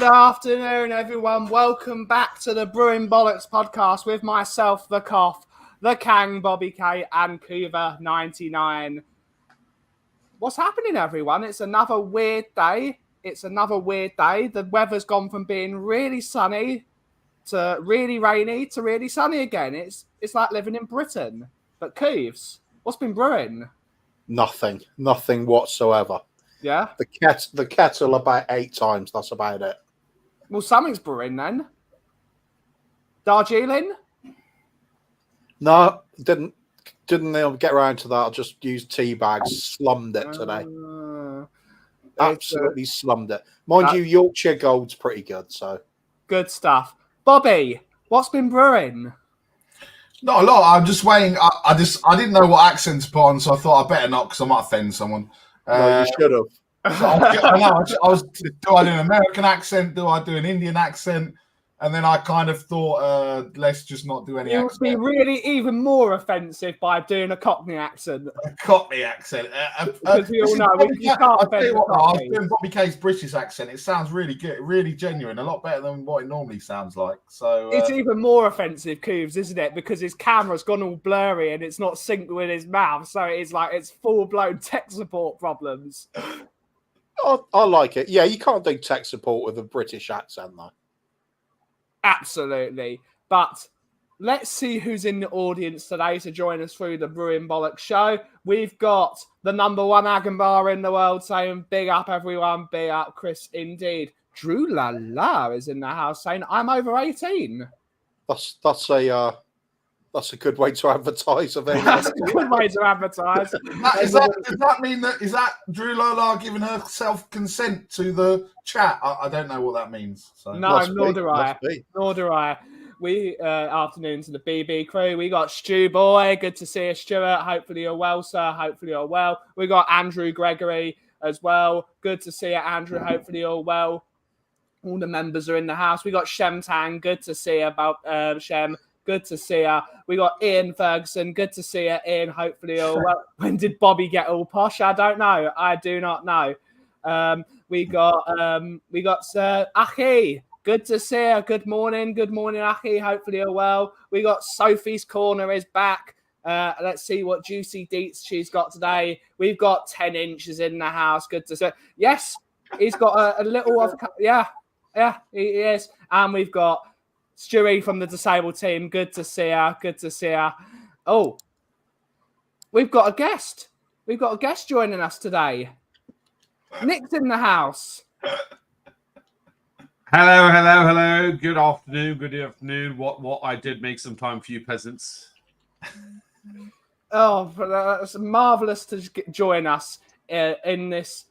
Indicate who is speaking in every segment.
Speaker 1: afternoon, everyone. Welcome back to the Brewing Bollocks podcast with myself, the Cough, the Kang, Bobby K, and Cuba99. What's happening, everyone? It's another weird day. The weather's gone from being really sunny to really rainy to really sunny again. It's like living in Britain. But Cooves, what's been brewing?
Speaker 2: Nothing whatsoever.
Speaker 1: Yeah?
Speaker 2: The kettle about 8 times, that's about it.
Speaker 1: Well, something's brewing then. Darjeeling?
Speaker 2: No, didn't get around to that. I just used tea bags, slummed it today. Absolutely slummed it. Mind you, Yorkshire Gold's pretty good, so.
Speaker 1: Good stuff. Bobby, what's been brewing?
Speaker 3: Not a lot. I'm just waiting. I didn't know what accent to put on, so I thought I better not because I might offend someone.
Speaker 2: No, you should have.
Speaker 3: So I was. Do I do an American accent? Do I do an Indian accent? And then I kind of thought, let's just not do any accent.
Speaker 1: It would be really even more offensive by doing a Cockney accent.
Speaker 3: A Cockney accent.
Speaker 1: Because we all know you can't offend
Speaker 3: I was doing Bobby K's British accent. It sounds really good, really genuine, a lot better than what it normally sounds like. So
Speaker 1: it's even more offensive, Cooves, isn't it? Because his camera's gone all blurry and it's not synced with his mouth. So it's full-blown tech support problems.
Speaker 2: I like it. Yeah, you can't do tech support with a British accent, though.
Speaker 1: Absolutely. But let's see who's in the audience today to join us through the Brewing Bollocks show. We've got the number one Agan bar in the world saying, big up, everyone. Big up, Chris, indeed. Drew La La is in the house saying, I'm over 18.
Speaker 2: That's a good way to advertise.
Speaker 1: That's a good way to advertise.
Speaker 3: Does that mean is that Drew Lola giving herself consent to the chat? I don't know what that means. So.
Speaker 1: No, nor do I. We afternoon to the BB crew. We got Stu Boy. Good to see you, Stuart. Hopefully you're well, sir. Hopefully you're well. We got Andrew Gregory as well. Good to see you, Andrew. Hopefully you're well. All the members are in the house. We got Shem Tang. Good to see you, Shem. Good to see you. We got Ian Ferguson. Good to see you, Ian. Hopefully, well. When did Bobby get all posh? I don't know. I do not know. We got Sir Aki. Good to see you. Good morning, Aki. Hopefully, you're well. We got Sophie's Corner is back. Let's see what juicy deets she's got today. We've got 10 inches in the house. Good to see. Yes, he's got a little of. Yeah, he is. And we've got Stewie from the disabled team. Good to see her. Oh, we've got a guest. We've got a guest joining us today. Nick's in the house.
Speaker 4: Hello. Good afternoon. What I did make some time for you peasants.
Speaker 1: Oh, it's marvellous to join us in this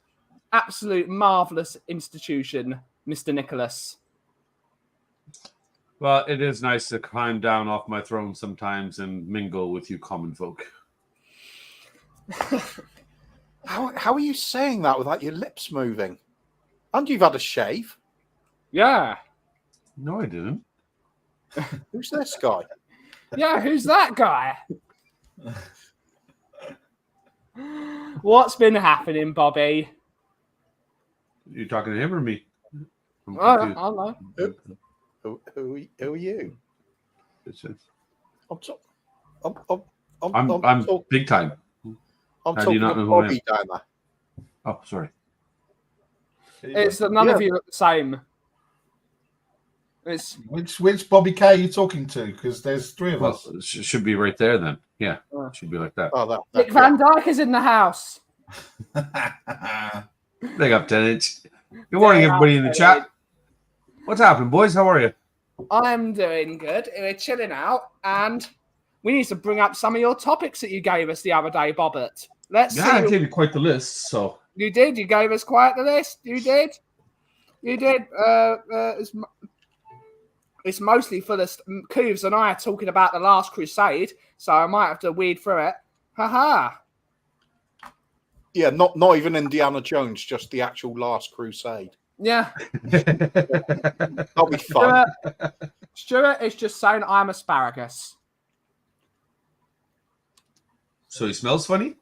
Speaker 1: absolute marvellous institution, Mr. Nicholas.
Speaker 4: Well, it is nice to climb down off my throne sometimes and mingle with you common folk.
Speaker 2: How are you saying that without your lips moving? And you've had a shave?
Speaker 1: Yeah.
Speaker 4: No, I didn't.
Speaker 2: Who's this guy?
Speaker 1: Yeah, who's that guy? What's been happening, Bobby?
Speaker 4: You talking to him or me?
Speaker 1: I don't know.
Speaker 2: Who are you?
Speaker 4: I'm big time.
Speaker 2: I'm
Speaker 4: How do
Speaker 2: talking
Speaker 4: you not
Speaker 2: to
Speaker 4: know who I
Speaker 2: Bobby
Speaker 4: am?
Speaker 2: down there.
Speaker 4: Oh, sorry.
Speaker 1: It's that none of you look the same. It's
Speaker 3: Which Bobby K are you talking to? Because there's 3 of us.
Speaker 4: It should be right there then. Yeah, it should be like that.
Speaker 2: Oh, that
Speaker 1: Nick Van Dyke is in the house.
Speaker 4: Big up, 10 inch. Good morning, everybody in the chat. What's happening, boys? How are you?
Speaker 1: I'm doing good. We're chilling out, and we need to bring up some of your topics that you gave us the other day, Bobbert. Let's see.
Speaker 4: I gave you quite the list, so.
Speaker 1: You did. You gave us quite the list. You did. It's mostly for the Cooves and I are talking about the Last Crusade, so I might have to weed through it. Haha.
Speaker 2: Yeah, not even Indiana Jones, just the actual Last Crusade.
Speaker 1: Yeah.
Speaker 2: That'll be fun.
Speaker 1: Stuart is just saying I'm asparagus.
Speaker 4: So he smells funny?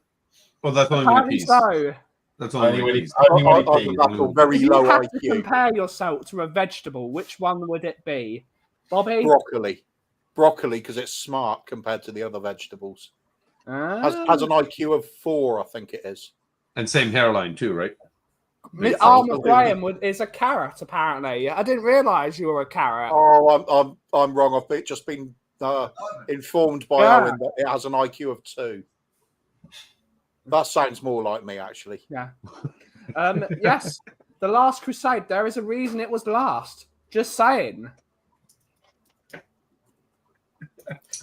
Speaker 4: Well, that's only when he
Speaker 1: Apparently
Speaker 4: pees.
Speaker 1: so.
Speaker 4: That's
Speaker 3: Only
Speaker 4: only
Speaker 3: when
Speaker 4: peas.
Speaker 3: only when he pees.
Speaker 2: That's a very
Speaker 1: If you
Speaker 2: low
Speaker 1: had to
Speaker 2: IQ.
Speaker 1: compare yourself to a vegetable, which one would it be? Bobby?
Speaker 2: Broccoli, because it's smart compared to the other vegetables. Has an IQ of 4, I think it is.
Speaker 4: And same hairline too, right?
Speaker 1: Armour Graham is a carrot, apparently. I didn't realise you were a carrot.
Speaker 2: Oh, I'm wrong. I've just been informed by Owen that it has an IQ of 2. That sounds more like me, actually.
Speaker 1: Yeah. Yes, The Last Crusade. There is a reason it was last. Just saying.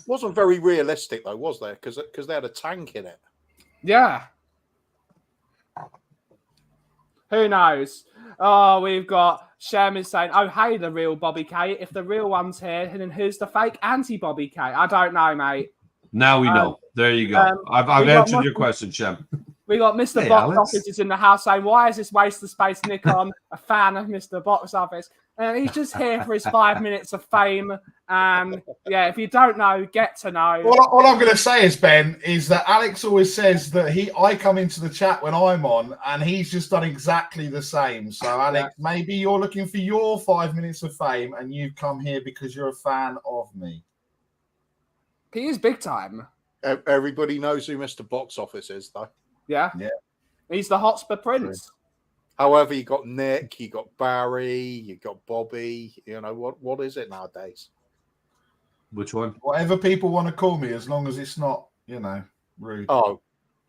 Speaker 2: Wasn't very realistic though, was there? Because they had a tank in it.
Speaker 1: Yeah. Who knows? Oh, we've got Shem is saying, "Oh, hey, the real Bobby K. If the real one's here, then who's the fake anti-Bobby K? I don't know, mate."
Speaker 4: Now we know. There you go. I've answered your question, Shem.
Speaker 1: We got Mr.
Speaker 4: Hey,
Speaker 1: Box
Speaker 4: Alex.
Speaker 1: Office is in the house saying, "Why is this waste of space, Nikon?" A fan of Mr. Box Office. And he's just here for his 5 minutes of fame. And yeah, if you don't know, get to know.
Speaker 3: All I'm going to say is, Ben, is that Alex always says that I come into the chat when I'm on, and he's just done exactly the same. So, Alex, maybe you're looking for your 5 minutes of fame, and you've come here because you're a fan of me.
Speaker 1: He is big time.
Speaker 2: Everybody knows who Mr. Box Office is, though.
Speaker 1: Yeah. He's the Hotspur Prince.
Speaker 2: However, you got Nick, you got Barry, you got Bobby. You know what is it nowadays?
Speaker 4: Which one?
Speaker 3: Whatever people want to call me, as long as it's not, rude.
Speaker 2: Oh,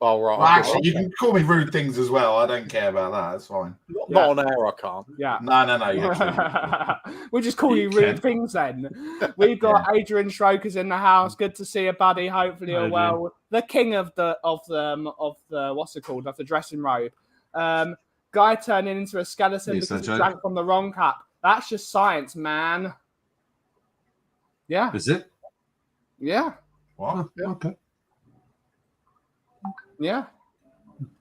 Speaker 2: right.
Speaker 3: Well, actually, you can call me rude things as well. I don't care about that. That's fine.
Speaker 2: Not on air, I can't.
Speaker 1: Yeah.
Speaker 3: No.
Speaker 1: We'll just call you rude things then. We've got Adrian Schroker's in the house. Good to see you, buddy. Hopefully you're well. The king of the what's it called? Of the dressing robe. Guy turning into a skeleton because he drank from the wrong cup. That's just science, man. Yeah.
Speaker 4: Is it?
Speaker 1: Yeah.
Speaker 3: What?
Speaker 4: Okay.
Speaker 1: Yeah.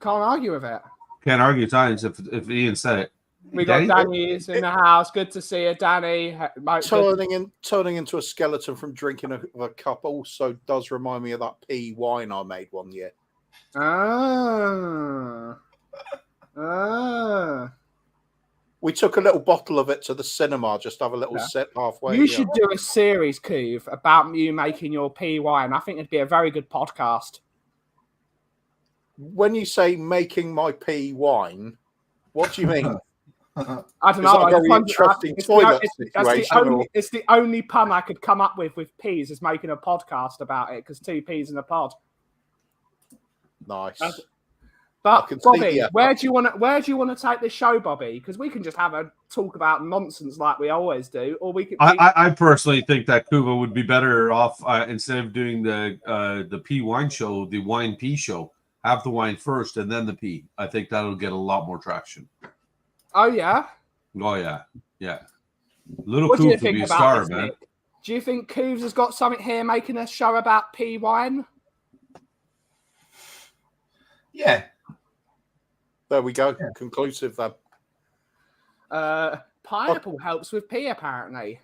Speaker 1: Can't argue with it.
Speaker 4: Can't argue science if Ian said it.
Speaker 1: We got Danny is in the house. Good to see you, Danny.
Speaker 2: Turning into a skeleton from drinking a cup also does remind me of that pea wine I made one year. We took a little bottle of it to the cinema, just have a little sip halfway.
Speaker 1: You should do a series, Coov, about you making your pea wine. I think it'd be a very good podcast.
Speaker 2: When you say making my pea wine, what do you mean?
Speaker 1: I don't know.
Speaker 2: Very interesting toilet situation.
Speaker 1: It's the only pun I could come up with peas is making a podcast about it because 2 peas in a pod.
Speaker 2: Nice.
Speaker 1: But Bobby, where do you want to take this show, Bobby? Because we can just have a talk about nonsense like we always do, or we could.
Speaker 4: I personally think that Kuva would be better off instead of doing the pea wine show, the wine pea show. Have the wine first and then the pea. I think that'll get a lot more traction.
Speaker 1: Oh yeah.
Speaker 4: Oh yeah. Little Coov would be a star, man.
Speaker 1: Nick? Do you think Coovs has got something here making a show about pea wine?
Speaker 3: Yeah.
Speaker 2: There we go. Yeah. Conclusive then.
Speaker 1: Pineapple helps with pea, apparently.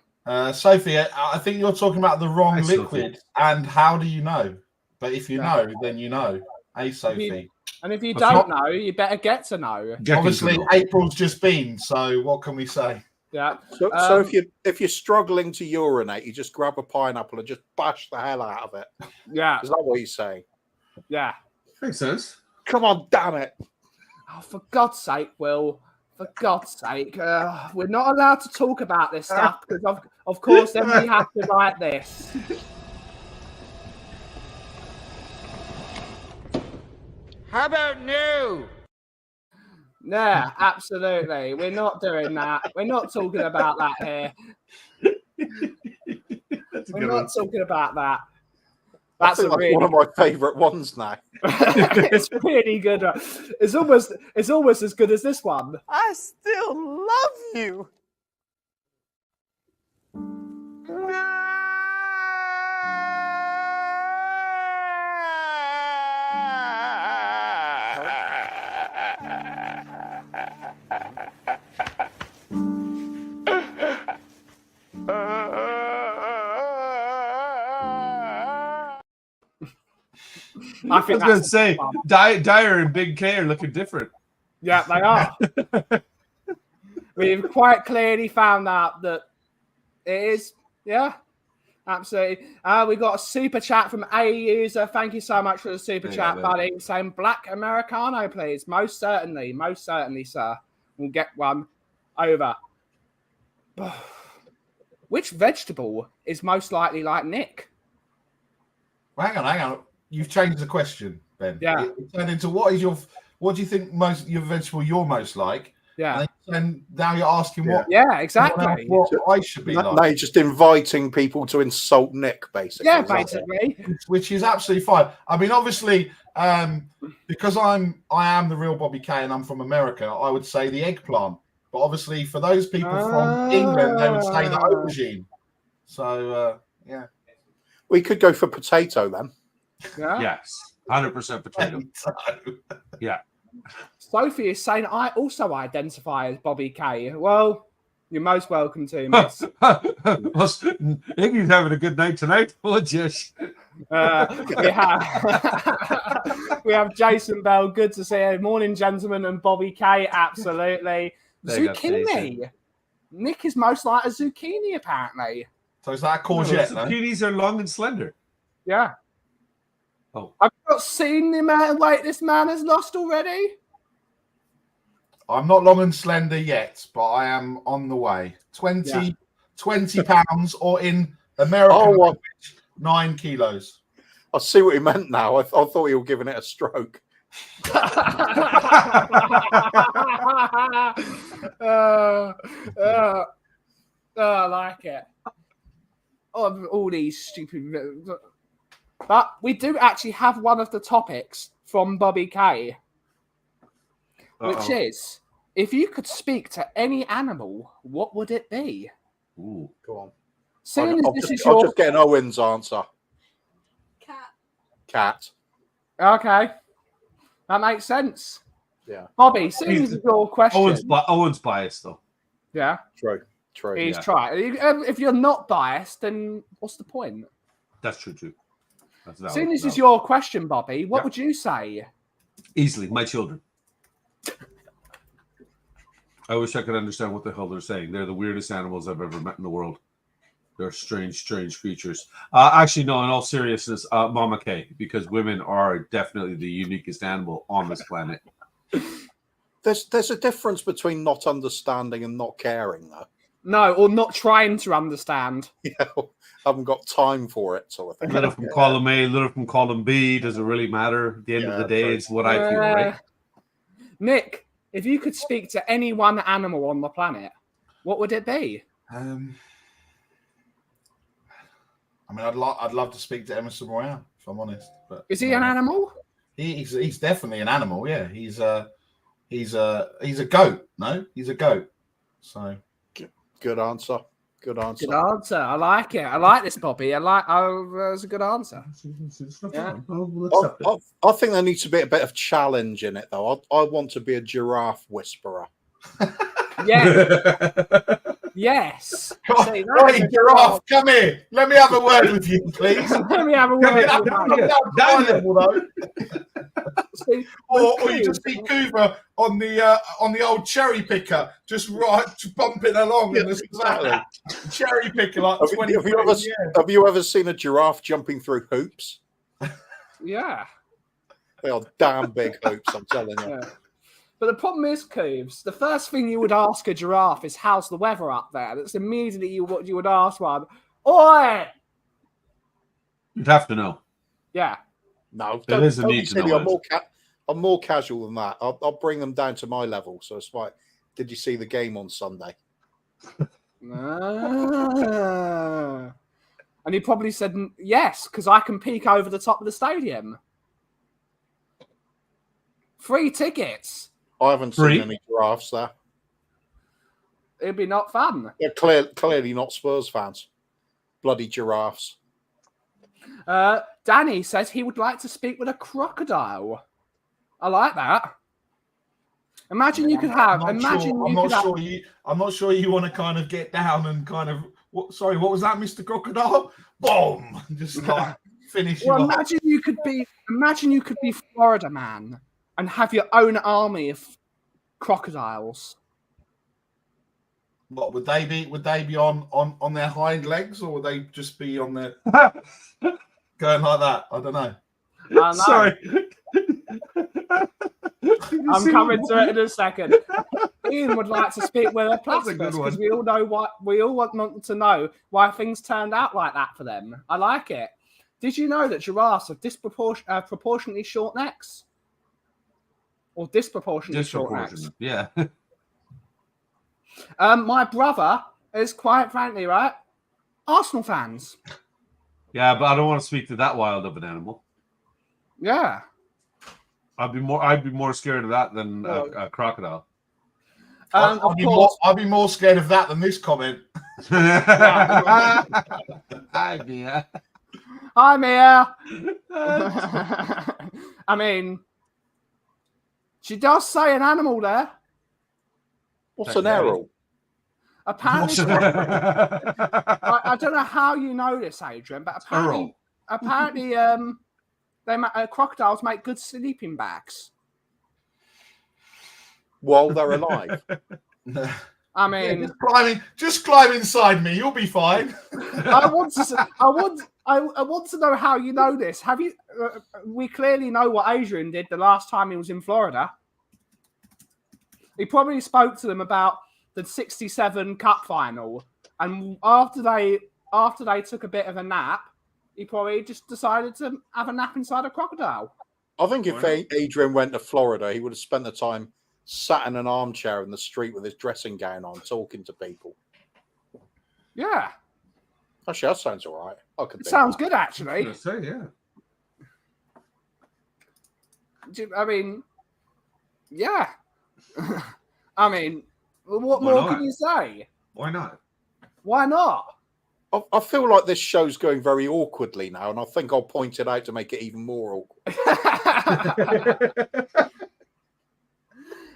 Speaker 3: Sophie, I think you're talking about the wrong liquid. Sophie. And how do you know? But if you know, then you know. Hey, Sophie.
Speaker 1: And if you don't know, you better get to know.
Speaker 3: Obviously, April's just been, so what can we say?
Speaker 1: Yeah.
Speaker 2: So if you're struggling to urinate, you just grab a pineapple and just bash the hell out of it.
Speaker 1: Yeah.
Speaker 2: Is that what you're saying?
Speaker 1: Yeah.
Speaker 4: Makes sense.
Speaker 2: Come on, damn it.
Speaker 1: Oh, for God's sake, Will. For God's sake. We're not allowed to talk about this stuff because, of course, then we have to write this.
Speaker 5: How about no?
Speaker 1: Yeah, absolutely. We're not doing that. We're not talking about that here. We're not talking about that.
Speaker 2: That's one of my favourite ones now.
Speaker 1: It's really good. It's almost as good as this one.
Speaker 5: I still love you.
Speaker 1: I was
Speaker 4: going to say, Dyer and Big K are looking different.
Speaker 1: Yeah, they are. We've quite clearly found out that it is. Yeah, absolutely. We got a super chat from a user. Thank you so much for the super chat, buddy. Saying Black Americano, please. Most certainly, sir. We'll get one over. Which vegetable is most likely like Nick?
Speaker 3: Well, hang on. You've changed the question, Ben.
Speaker 1: Yeah.
Speaker 3: It turned into what do you think your vegetable you're most like?
Speaker 1: Yeah.
Speaker 3: And now you're asking what?
Speaker 1: Yeah, exactly.
Speaker 3: What I should be like.
Speaker 2: Now you're just inviting people to insult Nick, basically.
Speaker 1: Yeah, basically.
Speaker 3: Which is absolutely fine. I mean, obviously, because I am the real Bobby K and I'm from America, I would say the eggplant. But obviously, for those people from England, they would say the aubergine. So, yeah.
Speaker 2: We could go for potato then.
Speaker 1: Yeah.
Speaker 4: Yes, 100% potato. Yeah.
Speaker 1: Sophie is saying, I also identify as Bobby K. Well, you're most welcome to, miss.
Speaker 4: Iggy's having a good night tonight. Oh, just.
Speaker 1: We have Jason Bell. Good to see you. Morning, gentlemen, and Bobby K. Absolutely. Zucchini. Nick is most like a zucchini, apparently.
Speaker 3: So is that a courgette?
Speaker 4: Zucchinis are long and slender.
Speaker 1: Yeah.
Speaker 4: Oh.
Speaker 1: I've not seen the amount of weight this man has lost already.
Speaker 3: I'm not long and slender yet, but I am on the way. 20 pounds, or in American language, 9 kilos.
Speaker 2: I see what he meant now. I thought you were giving it a stroke.
Speaker 1: I like it. All these stupid. But we do actually have one of the topics from Bobby K, which is, if you could speak to any animal, what would it be?
Speaker 4: Ooh,
Speaker 2: go on.
Speaker 1: I'll
Speaker 2: just get an Owen's answer. Cat.
Speaker 1: Okay. That makes sense.
Speaker 2: Yeah.
Speaker 1: Bobby, seeing as your question.
Speaker 4: Owen's biased, though.
Speaker 1: Yeah.
Speaker 2: True.
Speaker 1: He's tried. If you're not biased, then what's the point?
Speaker 4: That's true, too.
Speaker 1: Seeing this is your question, Bobby, what would you say?
Speaker 4: Easily, my children. I wish I could understand what the hell they're saying. They're the weirdest animals I've ever met in the world. They're strange creatures. Actually, no, in all seriousness, Mama K, because women are definitely the uniquest animal on this planet.
Speaker 2: There's a difference between not understanding and not caring, though.
Speaker 1: No, or not trying to understand.
Speaker 2: Yeah, I haven't got time for it, sort of thing.
Speaker 4: Little from column A, little from column B. Does it really matter? At the end of the day, it's what I feel, right?
Speaker 1: Nick, if you could speak to any one animal on the planet, what would it be?
Speaker 3: I mean, I'd love to speak to Emerson Royale, if I'm honest. But
Speaker 1: is he an animal?
Speaker 3: He's definitely an animal. Yeah, he's a goat. No, he's a goat. So
Speaker 2: good answer. Good answer.
Speaker 1: Good answer. I like it. I like this, Bobby. That's a good answer.
Speaker 2: Yeah. I think there needs to be a bit of challenge in it, though. I want to be a giraffe whisperer.
Speaker 1: Yeah. Yes.
Speaker 3: Hey, giraffe, come here. Let me have a word with you, please.
Speaker 1: Let me have a word with
Speaker 3: you. Or you just see Coover on the old cherry picker, just bumping along in the cherry picker like 20
Speaker 2: have you ever seen a giraffe jumping through hoops?
Speaker 1: Yeah.
Speaker 2: They are damn big hoops, I'm telling you.
Speaker 1: Yeah. But the problem is, Coobs, the first thing you would ask a giraffe is, how's the weather up there? That's immediately what you would ask one. Oi!
Speaker 4: You'd have to know.
Speaker 1: Yeah.
Speaker 2: No,
Speaker 4: there is a need to know.
Speaker 2: I'm more casual than that. I'll bring them down to my level. So it's like, did you see the game on Sunday?
Speaker 1: And he probably said yes, because I can peek over the top of the stadium. Free tickets.
Speaker 2: I haven't seen any giraffes there.
Speaker 1: It'd be not fun.
Speaker 2: They're clearly not Spurs fans. Bloody giraffes.
Speaker 1: Danny says he would like to speak with a crocodile. I like that. Imagine you could have. I'm not
Speaker 3: sure you want to kind of get down and kind of. What was that, Mr. Crocodile? Boom! Just like finish.
Speaker 1: Well, imagine you could be Florida Man and have your own army of crocodiles.
Speaker 3: What would they be? Would they be on their hind legs, or would they just be on their going like that? I don't know.
Speaker 4: Sorry.
Speaker 1: I'm coming to it in a second. Ian would like to speak with a platypus because we all want to know why things turned out like that for them. I like it. Did you know that giraffes have proportionately short necks? Or disproportionately short necks?
Speaker 4: Yeah.
Speaker 1: My brother is quite frankly, right, Arsenal fans.
Speaker 4: Yeah, but I don't want to speak to that wild of an animal.
Speaker 1: Yeah.
Speaker 4: I'd be more scared of that than a crocodile.
Speaker 3: I'd be more scared of that than this comment.
Speaker 4: Hi, Mia.
Speaker 1: Hi, Mia. I mean, she does say an animal there.
Speaker 2: What's an arrow?
Speaker 1: Apparently, I don't know how you know this, Adrian, but apparently, crocodiles make good sleeping bags.
Speaker 2: While they're alive.
Speaker 1: I mean,
Speaker 3: just climb inside me. You'll be fine.
Speaker 1: I want to know how you know this. Have you? We clearly know what Adrian did the last time he was in Florida. He probably spoke to them about the '67 Cup final, and after they took a bit of a nap, he probably just decided to have a nap inside a crocodile.
Speaker 2: I think if Adrian went to Florida, he would have spent the time sat in an armchair in the street with his dressing gown on, talking to people.
Speaker 1: Yeah.
Speaker 2: Actually, that sounds all right.
Speaker 1: It sounds good, actually.
Speaker 4: I was gonna say, yeah.
Speaker 1: I mean, yeah. I mean, what
Speaker 4: Why
Speaker 1: more
Speaker 4: not?
Speaker 1: can you say?
Speaker 4: Why not?
Speaker 1: Why not?
Speaker 2: I feel like this show's going very awkwardly now, and I think I'll point it out to make it even more awkward.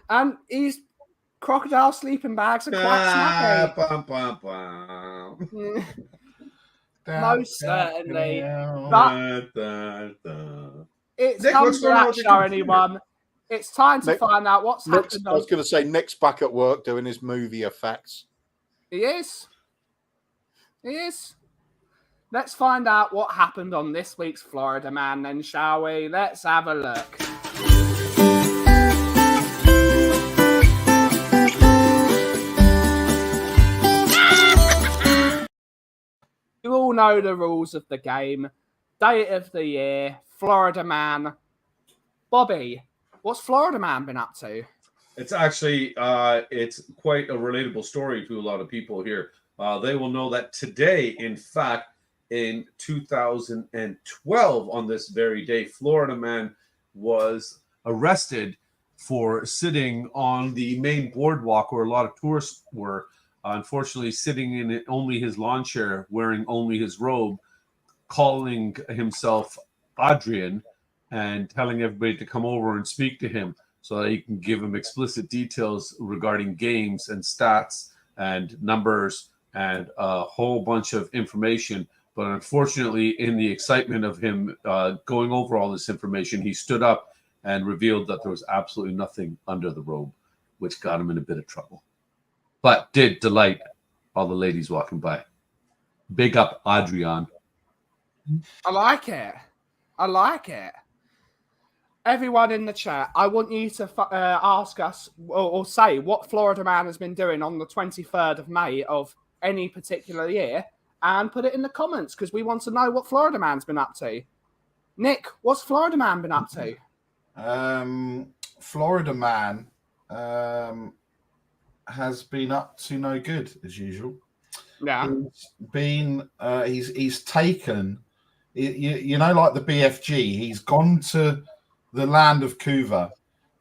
Speaker 1: And these crocodile sleeping bags are quite snappy. Most certainly. But it's time to that show, anyone. It's time to find out what's happened.
Speaker 2: I was going to say, Nick's back at work doing his movie effects.
Speaker 1: He is. Let's find out what happened on this week's Florida Man, then, shall we? Let's have a look. You all know the rules of the game. Date of the year, Florida Man. Bobby, what's Florida Man been up to?
Speaker 4: It's actually it's quite a relatable story to a lot of people here. They will know that today, in fact, in 2012, on this very day, Florida Man was arrested for sitting on the main boardwalk where a lot of tourists were. Unfortunately, sitting in only his lawn chair, wearing only his robe, calling himself Adrian and telling everybody to come over and speak to him so that he can give him explicit details regarding games and stats and numbers and a whole bunch of information. But unfortunately, in the excitement of him going over all this information, he stood up and revealed that there was absolutely nothing under the robe, which got him in a bit of trouble. But did delight all the ladies walking by. Big up, Adrian.
Speaker 1: I like it. Everyone in the chat, I want you to ask us or say what Florida Man has been doing on the 23rd of May of any particular year and put it in the comments because we want to know what Florida Man's been up to. Nick, what's Florida Man been up to?
Speaker 3: Florida Man has been up to no good as usual.
Speaker 1: Yeah,
Speaker 3: he's taken, you know, like the BFG. He's gone to the land of Kuva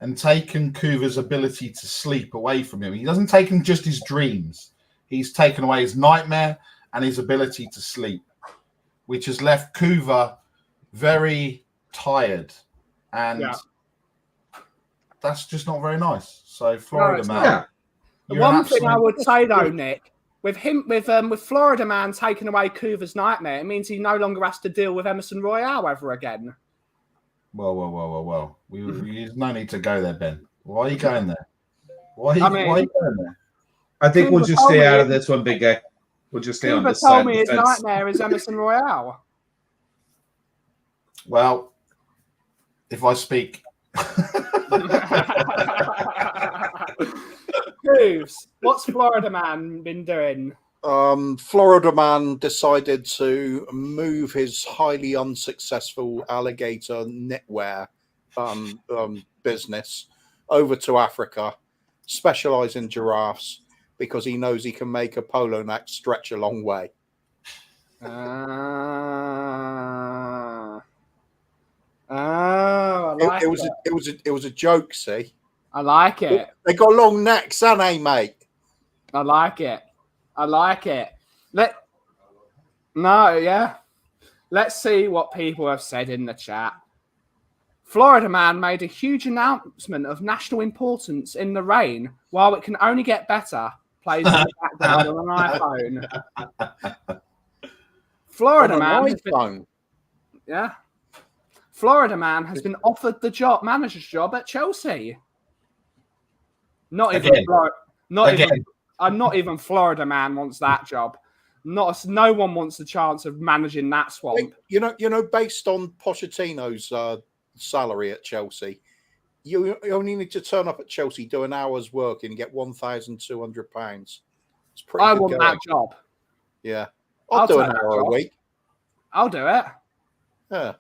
Speaker 3: and taken Kuva's ability to sleep away from him. He doesn't take him just his dreams. He's taken away his nightmare and his ability to sleep, which has left Kuva very tired, and that's just not very nice. So Florida Man.
Speaker 4: Yeah.
Speaker 1: One thing I would say though, Nick, with Florida Man taking away Kuva's nightmare, it means he no longer has to deal with Emerson Royale ever again.
Speaker 3: Well. There's no need to go there, Ben. Why are you going there? Why are you going there?
Speaker 4: I think
Speaker 1: Cooper
Speaker 4: we'll just
Speaker 1: told
Speaker 4: stay
Speaker 1: me
Speaker 4: out
Speaker 1: it-
Speaker 4: of this one, big guy. We'll just stay on
Speaker 1: Cooper
Speaker 4: this side
Speaker 1: told
Speaker 4: of
Speaker 1: me
Speaker 4: the
Speaker 1: his
Speaker 4: fence.
Speaker 1: nightmare is Emerson Royale.
Speaker 3: Well, if I speak.
Speaker 1: Hooves, what's Florida Man been doing?
Speaker 2: Florida Man decided to move his highly unsuccessful alligator knitwear business over to Africa, specialize in giraffes, because he knows he can make a polo neck stretch a long way.
Speaker 1: Oh, I like it.
Speaker 2: It was a joke, see?
Speaker 1: I like it.
Speaker 2: They got long necks, haven't they, mate?
Speaker 1: I like it. Let's see what people have said in the chat. Florida Man made a huge announcement of national importance in the rain. While it can only get better, plays in the background on an iPhone. Florida Man has been offered the manager's job at Chelsea. Not even Florida Man wants that job. No one wants the chance of managing that swamp.
Speaker 2: You know, based on Pochettino's salary at Chelsea, you only need to turn up at Chelsea, do an hour's work, and get £1,200. It's pretty.
Speaker 1: I want that job.
Speaker 2: Yeah, I'll do an hour a week.
Speaker 1: I'll do it.
Speaker 2: Yeah.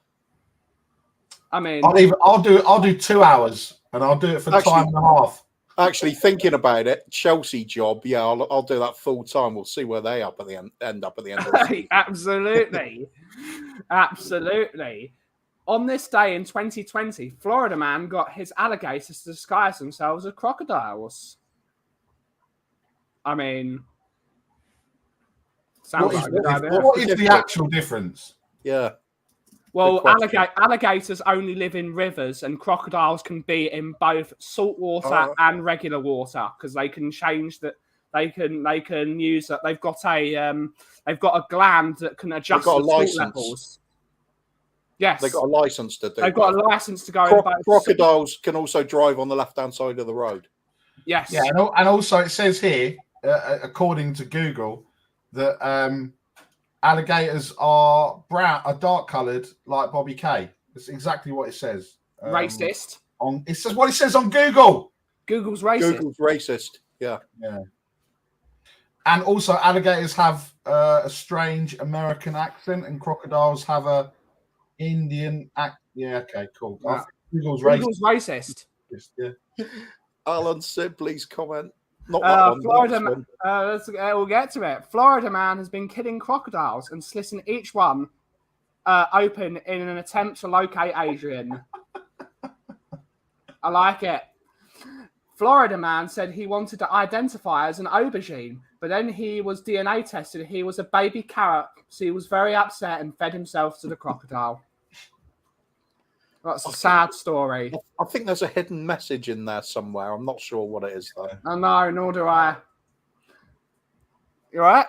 Speaker 1: I mean,
Speaker 3: I'll do 2 hours, and I'll do it for time and a half.
Speaker 2: Actually, thinking about it, Chelsea job, yeah, I'll do that full time. We'll see where they end up at the end of the season.
Speaker 1: Absolutely. Absolutely. On this day in 2020, Florida Man got his alligators to disguise themselves as crocodiles. I mean, sounds like a good idea.
Speaker 3: What is the actual difference?
Speaker 2: Yeah.
Speaker 1: Well, alligators only live in rivers, and crocodiles can be in both salt water and regular water because they can change that. They can use that. They've got a gland that can adjust the salt levels. Yes,
Speaker 2: they've got a license to do.
Speaker 1: They've got a license to go. In both.
Speaker 2: Crocodiles can also drive on the left-hand side of the road.
Speaker 1: Yes.
Speaker 3: Yeah, and also it says here, according to Google, that alligators are dark-coloured like Bobby Kay. That's exactly what it says.
Speaker 1: Racist.
Speaker 3: It says what it says on Google.
Speaker 1: Google's racist.
Speaker 2: Google's racist. Yeah.
Speaker 3: Yeah. And also, alligators have a strange American accent, and crocodiles have a Indian accent. Yeah. Okay. Cool.
Speaker 1: Yeah.
Speaker 3: Google's
Speaker 1: racist.
Speaker 3: Yeah.
Speaker 2: Alan Sibley's comment.
Speaker 1: We'll get to it. Florida Man has been killing crocodiles and slitting each one open in an attempt to locate Adrian. I like it. Florida Man said he wanted to identify as an aubergine, but then he was DNA tested. He was a baby carrot, so he was very upset and fed himself to the crocodile. That's a sad story.
Speaker 2: I think there's a hidden message in there somewhere. I'm not sure what it is, though.
Speaker 1: I know, nor do I. You all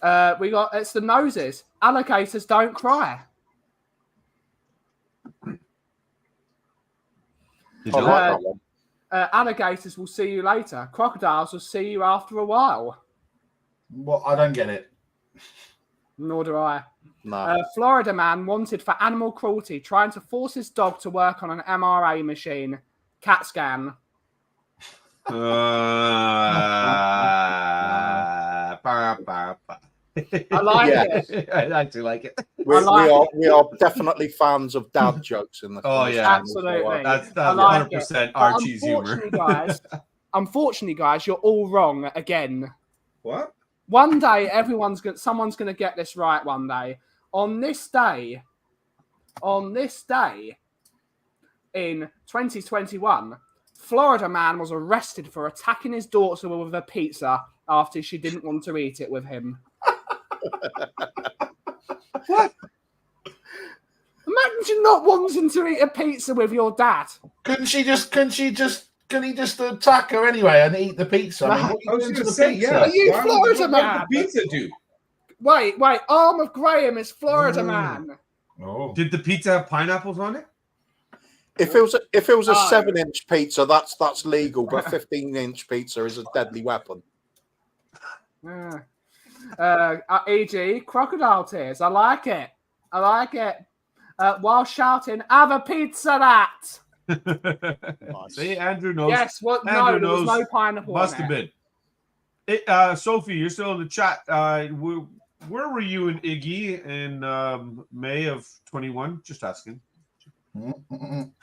Speaker 1: right? It's the noses. Alligators don't cry.
Speaker 4: Did you like that one?
Speaker 1: Alligators will see you later. Crocodiles will see you after a while.
Speaker 3: Well, I don't get it.
Speaker 1: Nor do I.
Speaker 2: No.
Speaker 1: Florida Man wanted for animal cruelty, trying to force his dog to work on an MRI machine. CAT scan.
Speaker 4: I
Speaker 1: like it.
Speaker 4: I actually like it.
Speaker 2: We are definitely fans of dad jokes in the.
Speaker 4: Oh yeah,
Speaker 1: absolutely.
Speaker 4: That's 100% Archie's humor.
Speaker 1: Unfortunately, guys, you're all wrong again.
Speaker 4: What?
Speaker 1: One day, someone's gonna get this right. One day, on this day in 2021, Florida Man was arrested for attacking his daughter with a pizza after she didn't want to eat it with him. What? Imagine not wanting to eat a pizza with your dad.
Speaker 3: Couldn't he just attack her anyway and eat the pizza? I mean, what are you doing to the pizza?
Speaker 1: Yeah. Are you Florida Man?
Speaker 4: Pizza do?
Speaker 1: Wait. Arm of Graham is Florida Man.
Speaker 3: Oh.
Speaker 4: Did the pizza have pineapples on it?
Speaker 2: If it was a
Speaker 1: Oh.
Speaker 2: 7-inch pizza, that's legal, but 15-inch pizza is a deadly weapon.
Speaker 1: E.g., crocodile tears. I like it. While shouting, "Have a pizza, that!"
Speaker 4: See, Andrew knows.
Speaker 1: Yes, what?
Speaker 4: Andrew
Speaker 1: No, there was
Speaker 4: knows.
Speaker 1: no pineapple.
Speaker 4: Must
Speaker 1: on
Speaker 4: have
Speaker 1: it.
Speaker 4: been. Sophie, you're still in the chat. Where were you and Iggy in May of 21? Just asking.
Speaker 1: You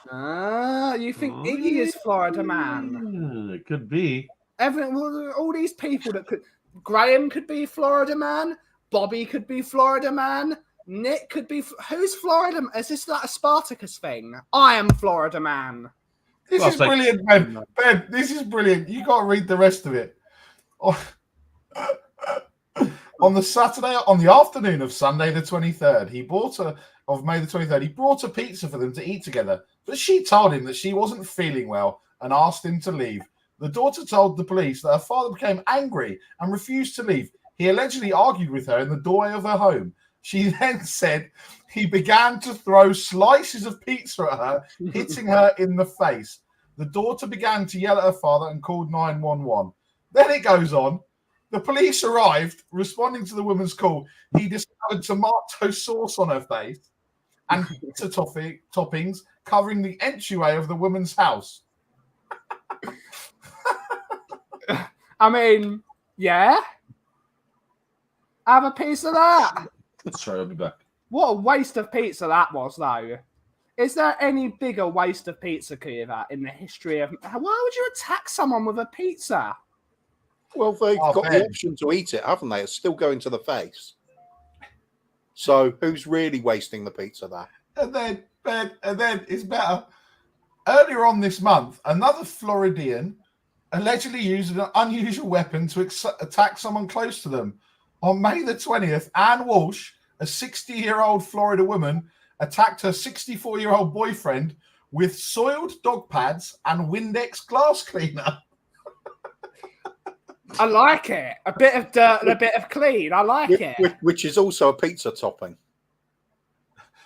Speaker 1: think Iggy is Florida man?
Speaker 4: It could be.
Speaker 1: All these people that could. Graham could be Florida man. Bobby could be Florida man. Nick could be. Who's Florida? Is this like a Spartacus thing? I am Florida man.
Speaker 3: This is brilliant, Ben. Ben, this is brilliant. You got to read the rest of it. On the afternoon of Sunday the 23rd, of May the 23rd, he brought a pizza for them to eat together. But she told him that she wasn't feeling well and asked him to leave. The daughter told the police that her father became angry and refused to leave. He allegedly argued with her in the doorway of her home. She then said he began to throw slices of pizza at her, hitting her in the face. The daughter began to yell at her father and called 911. Then it goes on. The police arrived, responding to the woman's call. He discovered tomato sauce on her face and pizza toppings covering the entryway of the woman's house.
Speaker 1: I mean, yeah. Have a piece of that.
Speaker 4: Sorry, I'll be back.
Speaker 1: What a waste of pizza that was, though. Is there any bigger waste of pizza, Kiva, in the history of... Why would you attack someone with a pizza?
Speaker 2: Well, they've got the option to eat it, haven't they? It's still going to the face. So who's really wasting the pizza there?
Speaker 3: And then it's better. Earlier on this month, another Floridian allegedly used an unusual weapon to attack someone close to them. On May the 20th, Ann Walsh, a 60-year-old Florida woman, attacked her 64-year-old boyfriend with soiled dog pads and Windex glass cleaner.
Speaker 1: I like it. A bit of dirt and a bit of clean. I like it.
Speaker 2: Which is also a pizza topping.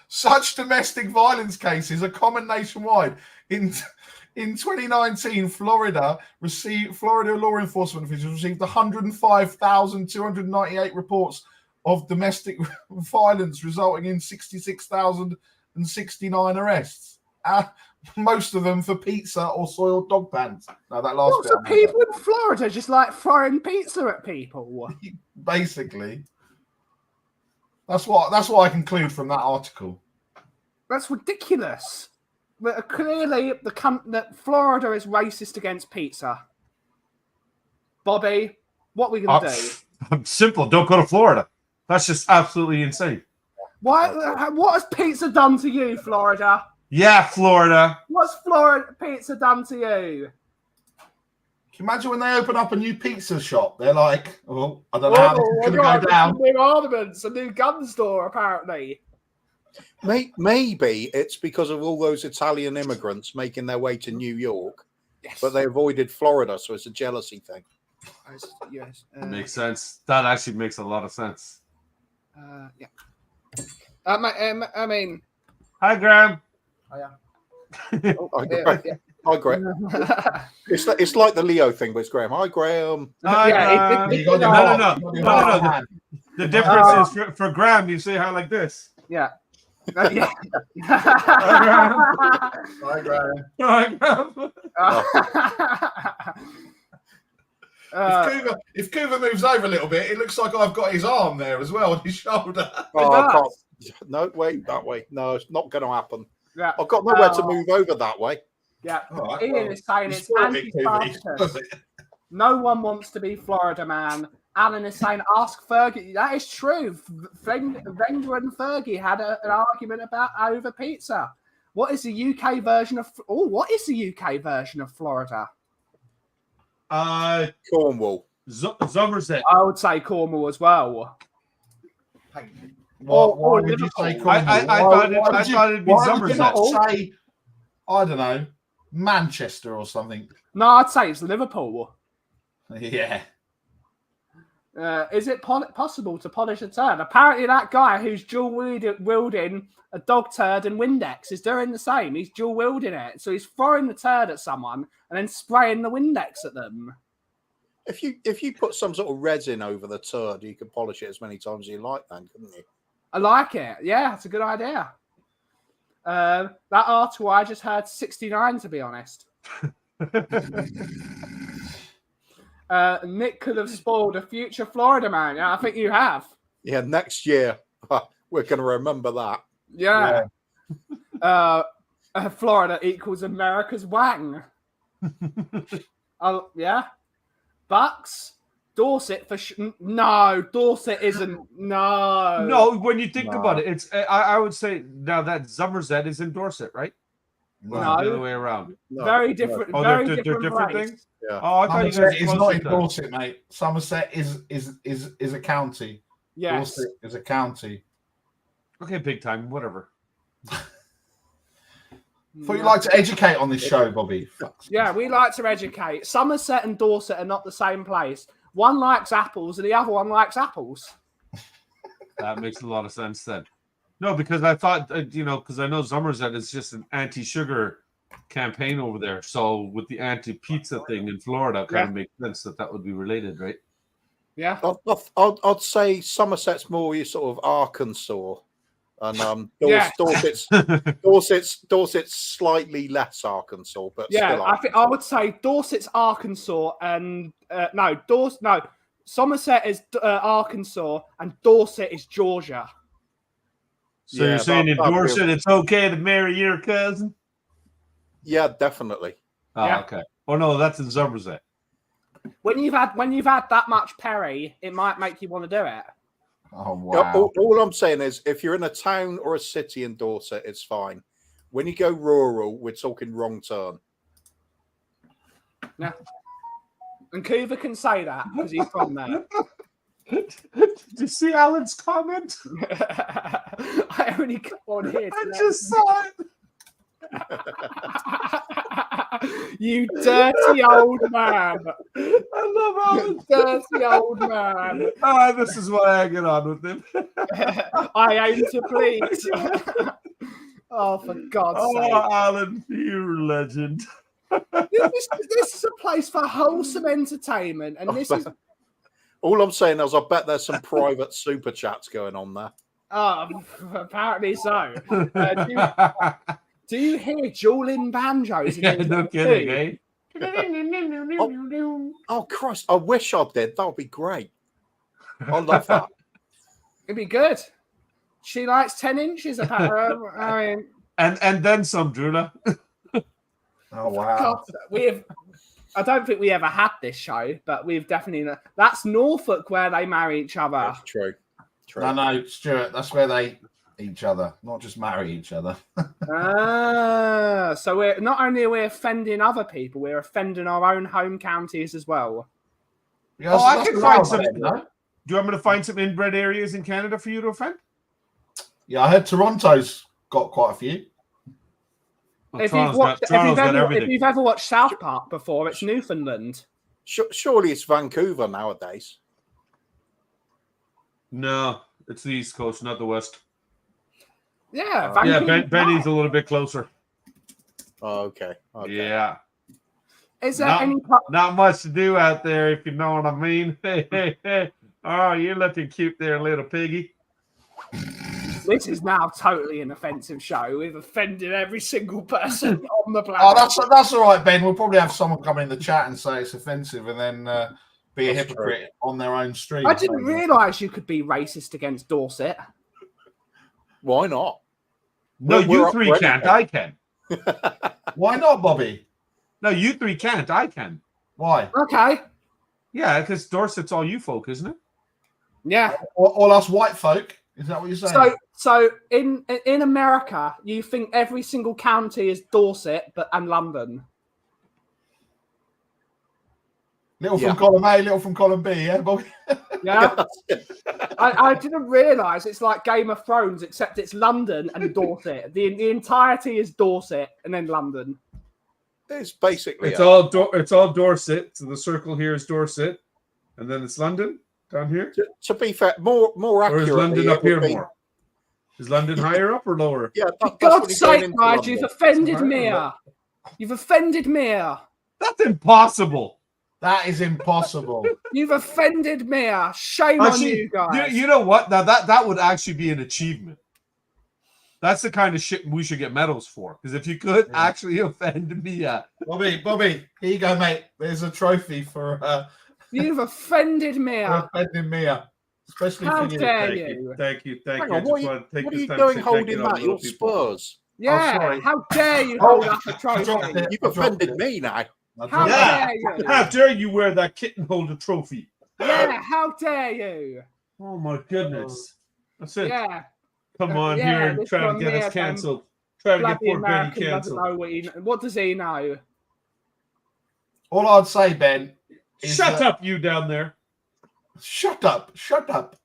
Speaker 3: Such domestic violence cases are common nationwide. In 2019, Florida law enforcement officials received 105,298 reports of domestic violence, resulting in 66,069 arrests. Most of them for pizza or soiled dog pants. No, that last
Speaker 1: Lots of people in Florida just like throwing pizza at people.
Speaker 3: Basically, that's what I conclude from that article.
Speaker 1: That's ridiculous. But clearly, that Florida is racist against pizza. Bobby, what are we going to do?
Speaker 4: Simple. Don't go to Florida. That's just absolutely insane.
Speaker 1: What has pizza done to you, Florida?
Speaker 4: Yeah, Florida.
Speaker 1: What's Florida pizza done to you?
Speaker 3: Can you imagine when they open up a new pizza shop? They're like, oh, I don't know how this is going to go down.
Speaker 1: New armaments, a new gun store, apparently.
Speaker 2: Maybe it's because of all those Italian immigrants making their way to New York, but they avoided Florida, so it's a jealousy thing.
Speaker 1: Yes,
Speaker 4: makes sense. That actually makes a lot of sense.
Speaker 1: Yeah. I mean,
Speaker 4: hi, Graham.
Speaker 1: Oh, yeah.
Speaker 2: Hi, Graham. It's like the Leo thing, but it's Graham. Hi, Graham.
Speaker 4: Hi, Graham. No. The difference is for Graham, you say hi like this.
Speaker 1: Yeah. Yeah.
Speaker 3: Hi, Graham.
Speaker 4: Hi, Graham.
Speaker 3: If Coover moves over a little bit, it looks like I've got his arm there as well on his shoulder.
Speaker 2: Oh, no, wait, that way. No, it's not going to happen.
Speaker 1: Yeah.
Speaker 2: I've got nowhere to move over that way.
Speaker 1: Yeah.
Speaker 3: Right,
Speaker 1: Ian is saying it's anti-Spartacus. No one wants to be Florida man. Alan is saying, ask Fergie. That is true. Wenger and Fergie had an argument over pizza. What is the UK version of? What is the UK version of Florida?
Speaker 2: Cornwall.
Speaker 4: Somerset.
Speaker 1: I would say Cornwall as well.
Speaker 3: Why would you say Cornwall?
Speaker 4: I thought it'd be Somerset.
Speaker 3: Say, I don't know, Manchester or something.
Speaker 1: No, I'd say it's Liverpool.
Speaker 3: Yeah.
Speaker 1: Is it possible to polish a turd? Apparently, that guy who's dual wielding a dog turd and Windex is doing the same. He's dual wielding it, so he's throwing the turd at someone and then spraying the Windex at them.
Speaker 2: If you put some sort of resin over the turd, you could polish it as many times as you like, then, couldn't you?
Speaker 1: I like it. Yeah, it's a good idea. That article I just heard 69, to be honest. Nick could have spoiled a future Florida man. Yeah, I think you have.
Speaker 2: Yeah, next year we're going to remember that.
Speaker 1: Yeah. Florida equals America's wang. Yeah. Bucks. Dorset for no. Dorset isn't. No.
Speaker 4: No, when you think about it, it's. I would say now that Somerset is in Dorset, right?
Speaker 1: No,
Speaker 4: the other way around.
Speaker 2: No,
Speaker 1: very different.
Speaker 4: Oh,
Speaker 1: very
Speaker 4: they're different
Speaker 1: place.
Speaker 4: things.
Speaker 2: Yeah.
Speaker 4: Oh, I thought you
Speaker 3: Somerset
Speaker 4: guys
Speaker 3: is
Speaker 4: were
Speaker 3: not
Speaker 4: close
Speaker 3: in
Speaker 4: to that.
Speaker 3: Dorset, mate. Somerset is a county.
Speaker 1: Yes.
Speaker 3: Dorset is a county.
Speaker 4: Okay, big time, whatever.
Speaker 3: Thought you'd like to educate on this show, Bobby.
Speaker 1: Yeah, we like to educate. Somerset and Dorset are not the same place. One likes apples and the other one likes apples.
Speaker 4: That makes a lot of sense then. No, because I thought, because I know Somerset is just an anti-sugar campaign over there. So with the anti-pizza thing in Florida, it kind of makes sense that would be related, right?
Speaker 1: Yeah.
Speaker 2: I'd say Somerset's more your sort of Arkansas, and Dorset's slightly less Arkansas, but still
Speaker 1: I would say Dorset's Arkansas and Somerset is Arkansas and Dorset is Georgia.
Speaker 4: So you're saying in Dorset it's okay to marry your cousin?
Speaker 2: Yeah, definitely.
Speaker 4: Oh, okay. Oh no, that's in Somerset.
Speaker 1: When you've had that much Perry, it might make you want to do it.
Speaker 3: Oh wow!
Speaker 2: All I'm saying is, if you're in a town or a city in Dorset, it's fine. When you go rural, we're talking wrong turn.
Speaker 1: Yeah. And Coover can say that because he's from there.
Speaker 4: Did you see Alan's comment?
Speaker 1: I only come on here.
Speaker 4: I just saw it.
Speaker 1: You dirty old man.
Speaker 4: I love Alan.
Speaker 1: Dirty old man.
Speaker 4: This is why I get on with him.
Speaker 1: I aim to please. Oh, for God's sake.
Speaker 4: Alan, you're a legend.
Speaker 1: This is a place for wholesome entertainment, and this is.
Speaker 2: All I'm saying is, I bet there's some private super chats going on there.
Speaker 1: Oh, apparently so. Do you hear dueling banjos?
Speaker 4: Yeah, no kidding, eh?
Speaker 2: Oh, Christ. I wish I did. That would be great. I love that.
Speaker 1: It'd be good. She likes 10 inches, apparently. I mean,
Speaker 4: and then some, Drula.
Speaker 3: Oh, wow.
Speaker 1: God, I don't think we ever had this show, but we've definitely. That's Norfolk where they marry each other.
Speaker 2: That's true.
Speaker 3: No, Stuart, that's where they each other, not just marry each other.
Speaker 1: So we're not only are we offending other people, we're offending our own home counties as well.
Speaker 3: Yeah,
Speaker 4: I can find some. Do you want me to find some inbred areas in Canada for you to offend?
Speaker 3: Yeah, I heard Toronto's got quite a few.
Speaker 4: Well,
Speaker 1: If you've ever watched South Park before, it's Newfoundland.
Speaker 2: Surely it's Vancouver nowadays.
Speaker 4: No, it's the East Coast, not the West.
Speaker 1: Yeah,
Speaker 4: yeah. Benny's a little bit closer.
Speaker 2: Oh, okay.
Speaker 4: Yeah.
Speaker 1: Is there
Speaker 4: not much to do out there, if you know what I mean? Hey. Oh, you're looking cute there, little piggy.
Speaker 1: This is now totally an offensive show. We've offended every single person on the planet.
Speaker 3: Oh, that's all right, Ben. We'll probably have someone come in the chat and say it's offensive, and then be a hypocrite on their own stream.
Speaker 1: I didn't realise you could be racist against Dorset.
Speaker 2: Why not?
Speaker 4: No, you three can't. I can.
Speaker 3: Why not, Bobby?
Speaker 4: No, you three can't. I can.
Speaker 3: Why?
Speaker 1: Okay.
Speaker 4: Yeah, because Dorset's all you folk, isn't it?
Speaker 1: Yeah.
Speaker 3: All us white folk. Is that what you're saying?
Speaker 1: So in America, you think every single county is Dorset, and London.
Speaker 3: Little from column A, little from column B, yeah, Bobby?
Speaker 1: Yeah. I didn't realise it's like Game of Thrones, except it's London and Dorset. The entirety is Dorset and then London.
Speaker 2: It's basically
Speaker 4: it's all Dorset. So the circle here is Dorset, and then it's London. Down here?
Speaker 2: To be fair, more
Speaker 4: Or
Speaker 2: accurately,
Speaker 4: is London
Speaker 2: it
Speaker 4: up here
Speaker 2: would be-
Speaker 4: more? Is London higher up or lower?
Speaker 2: Yeah,
Speaker 1: For
Speaker 2: that's
Speaker 1: God's
Speaker 2: what he's going
Speaker 1: sake,
Speaker 2: into
Speaker 1: guys,
Speaker 2: London.
Speaker 1: you've offended
Speaker 3: Sorry,
Speaker 1: Mia. You've offended Mia.
Speaker 4: That's impossible.
Speaker 3: That is impossible.
Speaker 1: You've offended Mia. Shame on you guys.
Speaker 4: You know what? Now that would actually be an achievement. That's the kind of shit we should get medals for. Because if you could actually offend Mia.
Speaker 3: Bobby, here you go, mate. There's a trophy for
Speaker 1: You've offended Mia.
Speaker 3: offending Mia. Especially
Speaker 1: How
Speaker 3: for you.
Speaker 1: dare you?
Speaker 4: Thank you.
Speaker 2: Hang
Speaker 4: I
Speaker 2: on,
Speaker 4: just
Speaker 2: what
Speaker 4: want to take
Speaker 2: are
Speaker 4: this
Speaker 2: you
Speaker 4: time
Speaker 2: doing
Speaker 4: to say thank
Speaker 2: holding
Speaker 4: you to all
Speaker 2: that?
Speaker 4: the
Speaker 2: You're
Speaker 4: little people.
Speaker 2: Spurs.
Speaker 1: Yeah,
Speaker 3: sorry.
Speaker 1: how dare you hold up a
Speaker 3: dropped
Speaker 1: trophy?
Speaker 3: it.
Speaker 2: You've offended me now.
Speaker 1: How
Speaker 4: Yeah.
Speaker 1: dare you?
Speaker 4: How dare you wear that kitten holder trophy?
Speaker 1: Yeah, how dare you?
Speaker 4: Oh my goodness. That's it.
Speaker 1: Yeah,
Speaker 4: Come on
Speaker 1: Yeah,
Speaker 4: here and
Speaker 1: this
Speaker 4: try
Speaker 1: one
Speaker 4: to get
Speaker 1: there,
Speaker 4: us cancelled. Try to get
Speaker 1: bloody
Speaker 4: poor Benny
Speaker 1: American doesn't
Speaker 4: cancelled.
Speaker 1: know what does he know?
Speaker 3: All I'd say, Ben, is
Speaker 4: Shut
Speaker 3: that-
Speaker 4: up, you down there.
Speaker 3: Shut up.
Speaker 4: Shut up.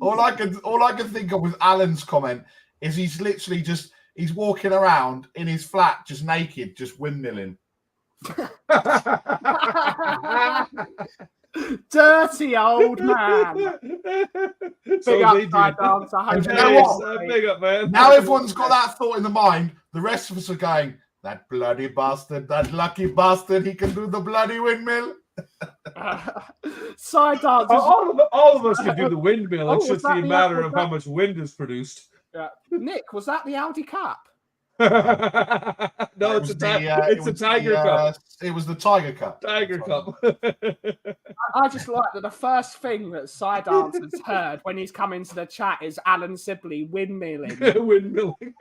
Speaker 3: All I can think of with Alan's comment is he's literally he's walking around in his flat just naked, just windmilling.
Speaker 1: Dirty old man. Big up, Side Dancer. I hope
Speaker 3: You
Speaker 1: you
Speaker 3: know
Speaker 1: know
Speaker 3: what?
Speaker 4: Big up, man.
Speaker 3: Now everyone's got that thought in the mind. The rest of us are going, that bloody bastard, that lucky bastard, he can do the bloody windmill.
Speaker 1: Side Dancer.
Speaker 4: All of us can do the windmill.
Speaker 1: Oh,
Speaker 4: It's
Speaker 1: was
Speaker 4: just
Speaker 1: that
Speaker 4: a
Speaker 1: the-
Speaker 4: matter
Speaker 1: was
Speaker 4: of
Speaker 1: that-
Speaker 4: how much wind is produced.
Speaker 1: Yeah. Nick, was that the Audi Cup?
Speaker 4: No, it's a Tiger Cup.
Speaker 3: It was the Tiger Cup.
Speaker 4: Tiger Cup.
Speaker 1: I just like that the first thing that Side Dancer's heard when he's come into the chat is Alan Sibley windmilling.
Speaker 4: Windmilling.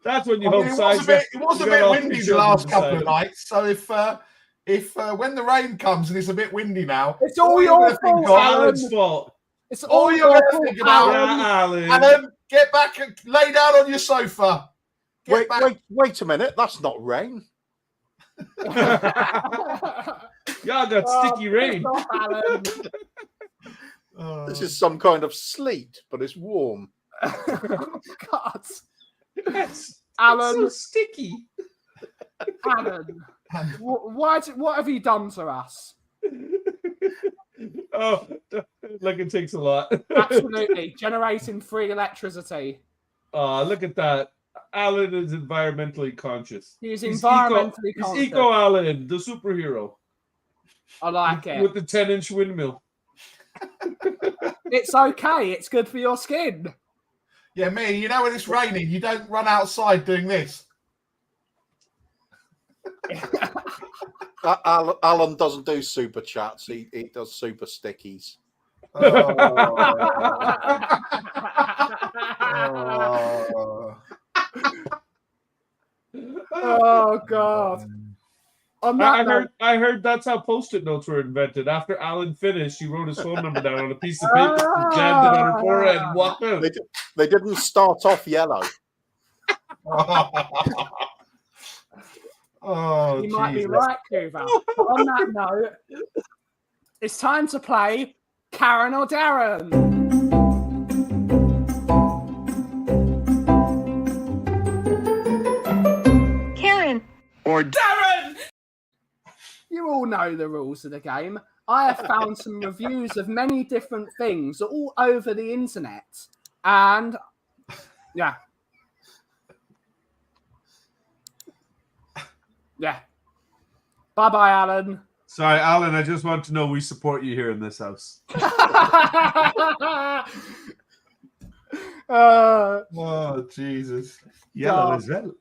Speaker 4: That's when you
Speaker 3: I
Speaker 4: hope
Speaker 3: mean,
Speaker 4: sides.
Speaker 3: it was a bit windy the last couple of nights. So if when the rain comes and it's a bit windy now,
Speaker 1: It's all your
Speaker 3: you're gonna think
Speaker 1: fault,
Speaker 3: of-
Speaker 4: Alan's fault.
Speaker 1: It's
Speaker 3: all
Speaker 1: all
Speaker 3: you're
Speaker 1: your
Speaker 3: gonna
Speaker 1: fault,
Speaker 3: think about-
Speaker 1: Alan.
Speaker 4: Yeah, Alan.
Speaker 3: Alan, get back and lay down on your sofa. Get back.
Speaker 2: Wait a minute. That's not rain.
Speaker 4: Y'all got sticky rain.
Speaker 1: piss off, Alan.
Speaker 2: This is some kind of sleet, but it's warm.
Speaker 1: God.
Speaker 4: That's
Speaker 1: Alan,
Speaker 4: so sticky.
Speaker 1: Alan, what have you done to us?
Speaker 4: Oh, like it takes a lot.
Speaker 1: Absolutely, generating free electricity.
Speaker 4: Oh, look at that. Alan is environmentally conscious.
Speaker 1: He's environmentally conscious.
Speaker 4: He's Eco Alan, the superhero.
Speaker 1: I like it.
Speaker 4: With the 10-inch windmill.
Speaker 1: It's okay. It's good for your skin.
Speaker 3: Yeah, me. You know when it's raining, you don't run outside doing this.
Speaker 2: Alan doesn't do super chats. He does super stickies.
Speaker 3: Oh.
Speaker 1: Oh God. On that note,
Speaker 4: I heard that's how Post-it notes were invented. After Alan finished, he wrote his phone number down on a piece of paper, jammed it on her forehead, and walked out.
Speaker 2: They didn't start off yellow.
Speaker 3: Oh,
Speaker 1: you might be
Speaker 3: Jesus.
Speaker 1: right, Kuva. But on that note, it's time to play Karen or Darren.
Speaker 5: Karen.
Speaker 1: Or Darren! You all know the rules of the game. I have found some reviews of many different things all over the internet. And yeah. Yeah. Bye-bye, Alan.
Speaker 4: Sorry, Alan, I just want to know we support you here in this house.
Speaker 3: Oh, Jesus.
Speaker 4: Yellow
Speaker 1: God.
Speaker 4: as well.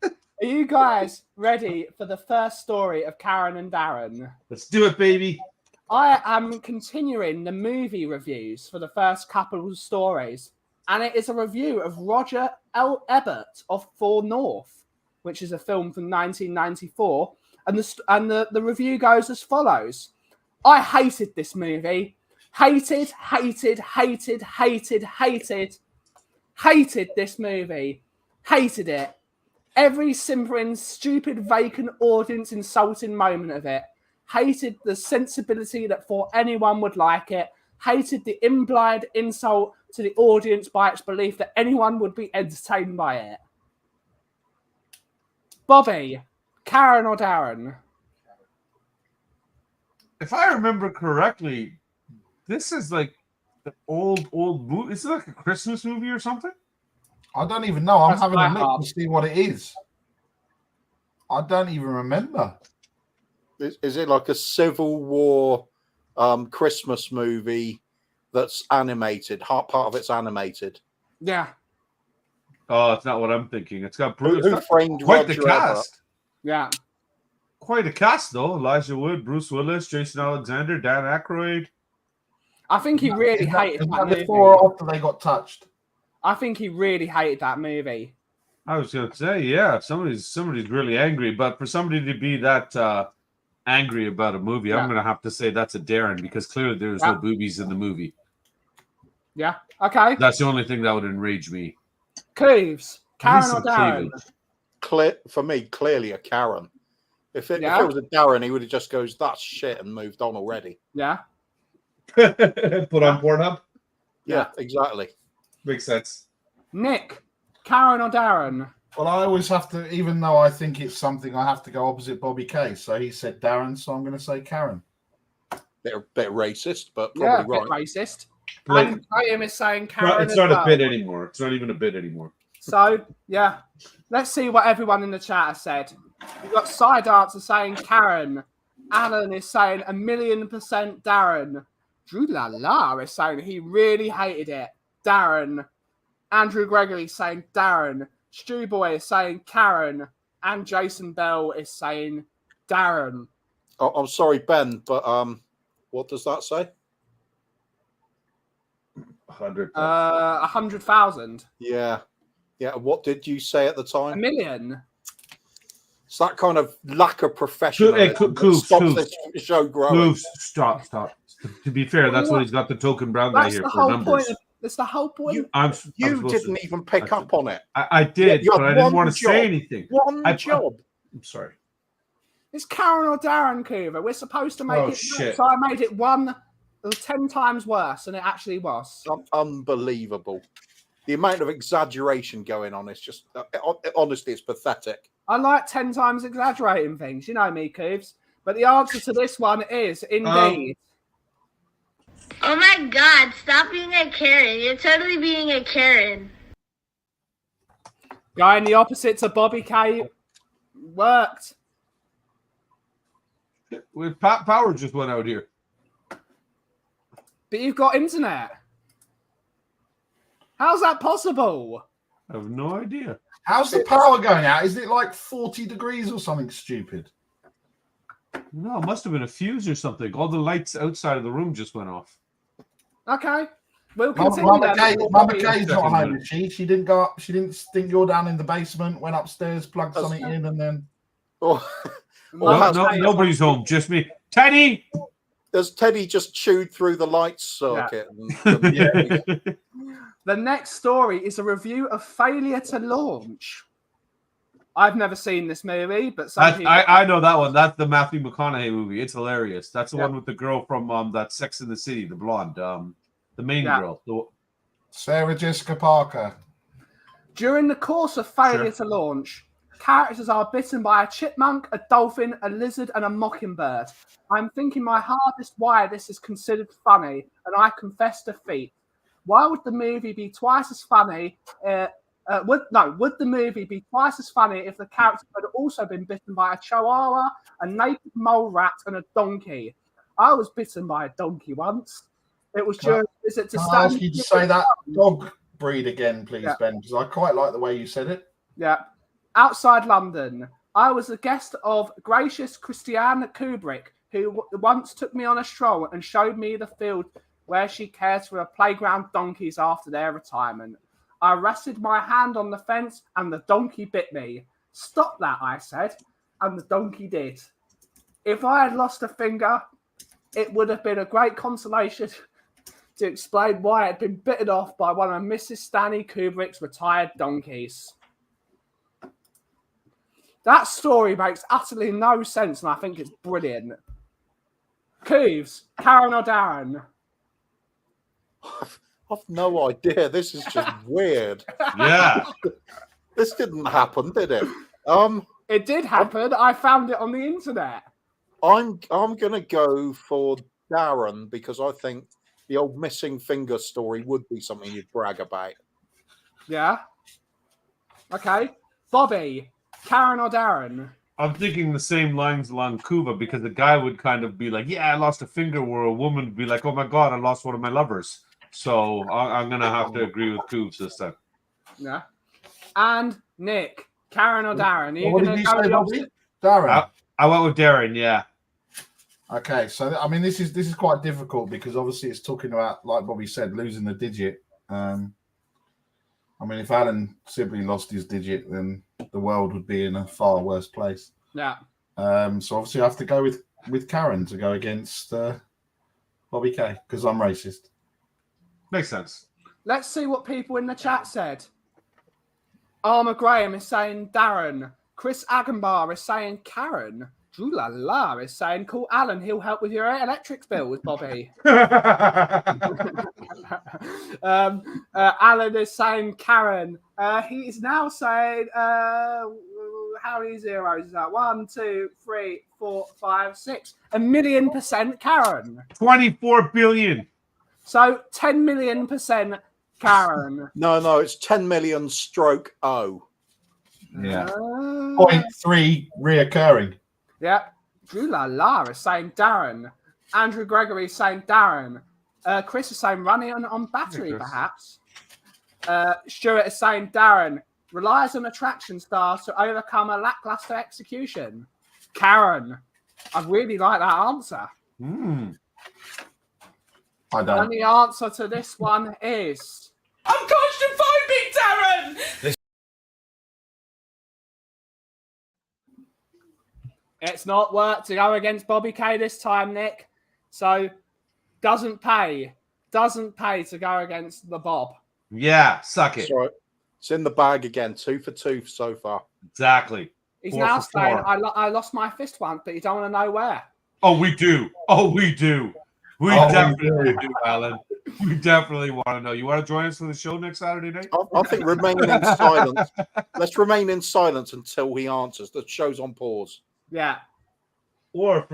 Speaker 1: Are you guys ready for the first story of Karen and Darren?
Speaker 4: Let's do it, baby.
Speaker 1: I am continuing the movie reviews for the first couple of stories, and it is a review of Roger L. Ebert of For North, which is a film from 1994, and the review goes as follows. I hated this movie. Hated this movie. Hated it. Every simpering, stupid, vacant, audience insulting moment of it. Hated the sensibility that thought anyone would like it. Hated the implied insult to the audience by its belief that anyone would be entertained by it. Bobby, Karen or Darren?
Speaker 4: If I remember correctly, this is like the old movie. Is it like a Christmas movie or something?
Speaker 3: I don't even know. I'm
Speaker 1: That's
Speaker 3: having a
Speaker 1: my
Speaker 3: look
Speaker 1: heart.
Speaker 3: to see what it is. I don't even remember.
Speaker 2: Is it like a Civil War Christmas movie that's animated? Part of it's animated.
Speaker 1: Yeah.
Speaker 4: Oh, it's not what I'm thinking. It's got Bruce.
Speaker 2: Who Framed
Speaker 4: Quite the
Speaker 2: Roger Rabbit?
Speaker 4: cast.
Speaker 1: Yeah.
Speaker 4: Quite a cast, though. Elijah Wood, Bruce Willis, Jason Alexander, Dan Aykroyd.
Speaker 1: I think he really hated that movie.
Speaker 3: Before or after they got touched?
Speaker 1: I think he really hated that movie.
Speaker 4: I was going to say, yeah, somebody's really angry, but for somebody to be that angry about a movie, I'm going to have to say that's a Darren, because clearly there's no boobies in the movie.
Speaker 1: Yeah. Okay.
Speaker 4: That's the only thing that would enrage me.
Speaker 1: Cleves, Karen or Darren?
Speaker 2: For me, clearly a Karen. If it was a Darren, he would have just goes, that's shit, and moved on already.
Speaker 1: Yeah.
Speaker 4: Put on Pornhub?
Speaker 2: Yeah, exactly.
Speaker 4: Makes sense.
Speaker 1: Nick, Karen or Darren?
Speaker 3: Well, I always have to, even though I think it's something, I have to go opposite Bobby Kay. So he said Darren, so I'm going to say Karen.
Speaker 2: Bit racist, but probably
Speaker 1: Yeah,
Speaker 2: right.
Speaker 1: bit racist.
Speaker 4: Like,
Speaker 1: And Graham is saying Karen.
Speaker 4: it's not a bit anymore. It's not even a bit anymore.
Speaker 1: So, yeah. Let's see what everyone in the chat has said. We've got Side Dancer saying Karen. Alan is saying 1,000,000% Darren. Drew La La is saying he really hated it. Darren. Andrew Gregory saying Darren. Stu Boy is saying Karen. And Jason Bell is saying Darren.
Speaker 2: Oh, I'm sorry, Ben, but what does that say?
Speaker 1: 100,000.
Speaker 2: Yeah. What did you say at the time?
Speaker 1: 1 million.
Speaker 2: It's that kind of lack of professionalism that stops this show growing.
Speaker 4: Stop. To be fair, that's what he's got the token brown guy here for numbers.
Speaker 1: That's the whole point.
Speaker 2: You didn't even pick up on it.
Speaker 4: I did, but I didn't want to say anything.
Speaker 2: One job.
Speaker 4: I'm sorry.
Speaker 1: It's Karen or Darren, Coover. We're supposed to make it.
Speaker 4: Shit.
Speaker 1: So I made it 10 times worse than it actually was.
Speaker 2: Unbelievable. The amount of exaggeration going on is just, honestly, it's pathetic.
Speaker 1: I like 10 times exaggerating things. You know me, Cooves. But the answer to this one is indeed.
Speaker 6: Oh my God, stop being a Karen. You're totally being a Karen.
Speaker 1: Going the opposite to Bobby K worked.
Speaker 4: With power just went out here.
Speaker 1: But you've got internet. How's that possible?
Speaker 4: I have no idea.
Speaker 3: How's the power going out? Is it like 40 degrees or something stupid?
Speaker 4: No, it must have been a fuse or something. All the lights outside of the room just went off.
Speaker 1: Okay. We'll continue.
Speaker 3: Mama Kay's not home, is she? She didn't go up. She didn't think you're down in the basement, went upstairs, plugged something in, and then.
Speaker 4: Nobody's home, just me. Teddy!
Speaker 2: Does Teddy just chewed through the lights circuit?
Speaker 1: Yeah. The next story is a review of Failure to Launch. I've never seen this movie, but
Speaker 4: I know that one. That's the Matthew McConaughey movie. It's hilarious. That's the one with the girl from that Sex in the City, the blonde, the main girl.
Speaker 3: Sarah Jessica Parker.
Speaker 1: During the course of Failure to Launch, characters are bitten by a chipmunk, a dolphin, a lizard, and a mockingbird. I'm thinking my hardest why this is considered funny, and I confess defeat. Why would the movie be twice as funny? Would the movie be twice as funny if the character had also been bitten by a chihuahua, a naked mole rat, and a donkey? I was bitten by a donkey once. It was during a visit to
Speaker 3: Can I ask you to say that dog breed again, please, Ben? Because I quite like the way you said it.
Speaker 1: Yeah. Outside London, I was a guest of gracious Christiane Kubrick, who once took me on a stroll and showed me the field where she cares for her playground donkeys after their retirement. I rested my hand on the fence and the donkey bit me. Stop that, I said, and the donkey did. If I had lost a finger, it would have been a great consolation to explain why it had been bitten off by one of Mrs. Stanley Kubrick's retired donkeys. That story makes utterly no sense, and I think it's brilliant. Cooves, Karen or Darren?
Speaker 2: I've no idea. This is just weird.
Speaker 4: Yeah.
Speaker 2: This didn't happen, did it?
Speaker 1: It did happen. I found it on the internet.
Speaker 2: I'm gonna go for Darren because I think the old missing finger story would be something you'd brag about.
Speaker 1: Yeah. Okay. Bobby, Karen or Darren?
Speaker 4: I'm thinking the same lines along Cuba because the guy would kind of be like, "Yeah, I lost a finger," where a woman would be like, "Oh my God, I lost one of my lovers." So I'm gonna have to agree with Coops this time.
Speaker 1: Yeah. And Nick, Karen or Darren? Are you
Speaker 3: What
Speaker 1: going
Speaker 3: did
Speaker 1: to
Speaker 3: you
Speaker 1: go
Speaker 3: say,
Speaker 1: the
Speaker 3: Bobby?
Speaker 1: opposite?
Speaker 3: Darren.
Speaker 4: I went with Darren. Yeah.
Speaker 3: Okay, so I mean, this is quite difficult because obviously it's talking about, like Bobby said, losing the digit. I mean, if Alan simply lost his digit, then the world would be in a far worse place.
Speaker 1: Yeah.
Speaker 3: So obviously I have to go with Karen to go against Bobby K because I'm racist.
Speaker 4: Makes sense.
Speaker 1: Let's see what people in the chat said. Armour Graham is saying Darren. Chris Agenbar is saying Karen. Drew La La is saying, call Alan, he'll help with your electric bills, Bobby. Alan is saying Karen. He is now saying, how many zeros is that? 1, 2, 3, 4, 5, 6. 1,000,000% Karen.
Speaker 4: 24 billion.
Speaker 1: So 10 million% Karen.
Speaker 2: No, it's 10 million stroke O.
Speaker 3: Yeah. 0.3 reoccurring.
Speaker 1: Yeah. Drew La La is saying Darren. Andrew Gregory is saying Darren. Chris is saying running on battery, perhaps. Stuart is saying Darren. Relies on attraction stars to overcome a lackluster execution. Karen. I really like that answer.
Speaker 3: I don't.
Speaker 1: And the answer to this one is...
Speaker 7: I'm claustrophobic, Darren!
Speaker 1: It's not worked to go against Bobby K this time, Nick. So, doesn't pay. Doesn't pay to go against the Bob.
Speaker 4: Yeah, suck it.
Speaker 2: Sorry. It's in the bag again. 2 for 2 so far.
Speaker 4: Exactly.
Speaker 1: He's
Speaker 4: 4
Speaker 1: now
Speaker 4: for
Speaker 1: saying,
Speaker 4: 4.
Speaker 1: I lost my fist once, but you don't want to know where.
Speaker 4: Oh, we do. We definitely do, Alan. We definitely want to know. You want to join us for the show next Saturday night?
Speaker 2: I think remaining in silence. Let's remain in silence until he answers. The show's on pause.
Speaker 1: Yeah.
Speaker 4: Or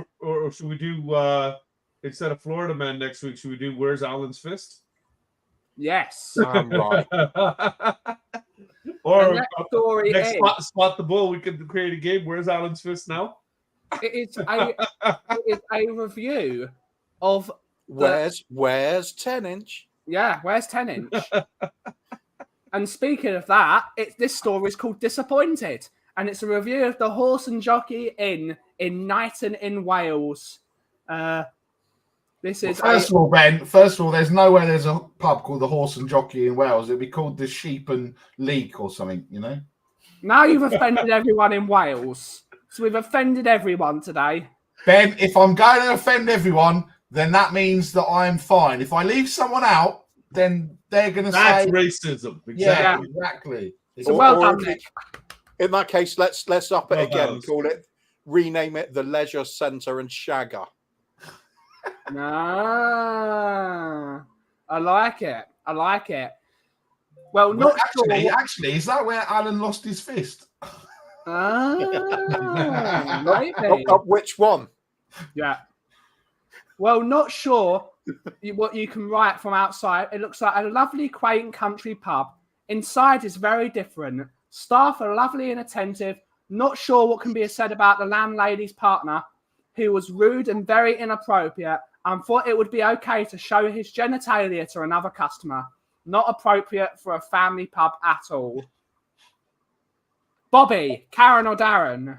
Speaker 4: should we do, instead of Florida Man next week, should we do Where's Alan's Fist?
Speaker 1: Yes.
Speaker 2: Right.
Speaker 4: Or
Speaker 1: story
Speaker 4: next
Speaker 1: is,
Speaker 4: spot the bull, we could create a game. Where's Alan's Fist now?
Speaker 1: it is a review of
Speaker 2: Where's 10-inch?
Speaker 1: Yeah, where's 10-inch? And speaking of that, this story is called Disappointed, and it's a review of the Horse and Jockey Inn in Knighton in Wales. This is
Speaker 3: first of all, Ben. First of all, there's nowhere there's a pub called the Horse and Jockey in Wales. It'd be called the Sheep and Leek or something, you know.
Speaker 1: Now you've offended everyone in Wales. So we've offended everyone today.
Speaker 3: Ben, if I'm going to offend everyone, then that means that I'm fine. If I leave someone out, then they're going to say
Speaker 4: that's racism. Exactly.
Speaker 3: Yeah, exactly.
Speaker 1: So well done, Nick.
Speaker 2: In that case, let's up it again. Rename it the Leisure Centre and Shagger.
Speaker 1: No, I like it. Well,
Speaker 3: Well,
Speaker 1: not
Speaker 3: actually, is that where Alan lost his fist?
Speaker 1: Maybe.
Speaker 2: Which one?
Speaker 1: Yeah. Well, not sure what you can write from outside. It looks like a lovely, quaint country pub. Inside is very different. Staff are lovely and attentive. Not sure what can be said about the landlady's partner, who was rude and very inappropriate, and thought it would be okay to show his genitalia to another customer. Not appropriate for a family pub at all. Bobby, Karen or Darren?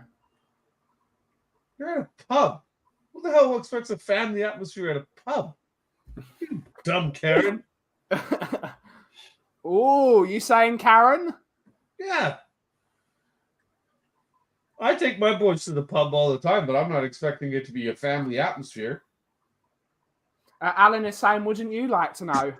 Speaker 4: You're at a pub. Who the hell expects a family atmosphere at a pub? You dumb Karen.
Speaker 1: Oh, you saying Karen?
Speaker 4: Yeah. I take my boys to the pub all the time, but I'm not expecting it to be a family atmosphere.
Speaker 1: Alan is saying, wouldn't you like to know?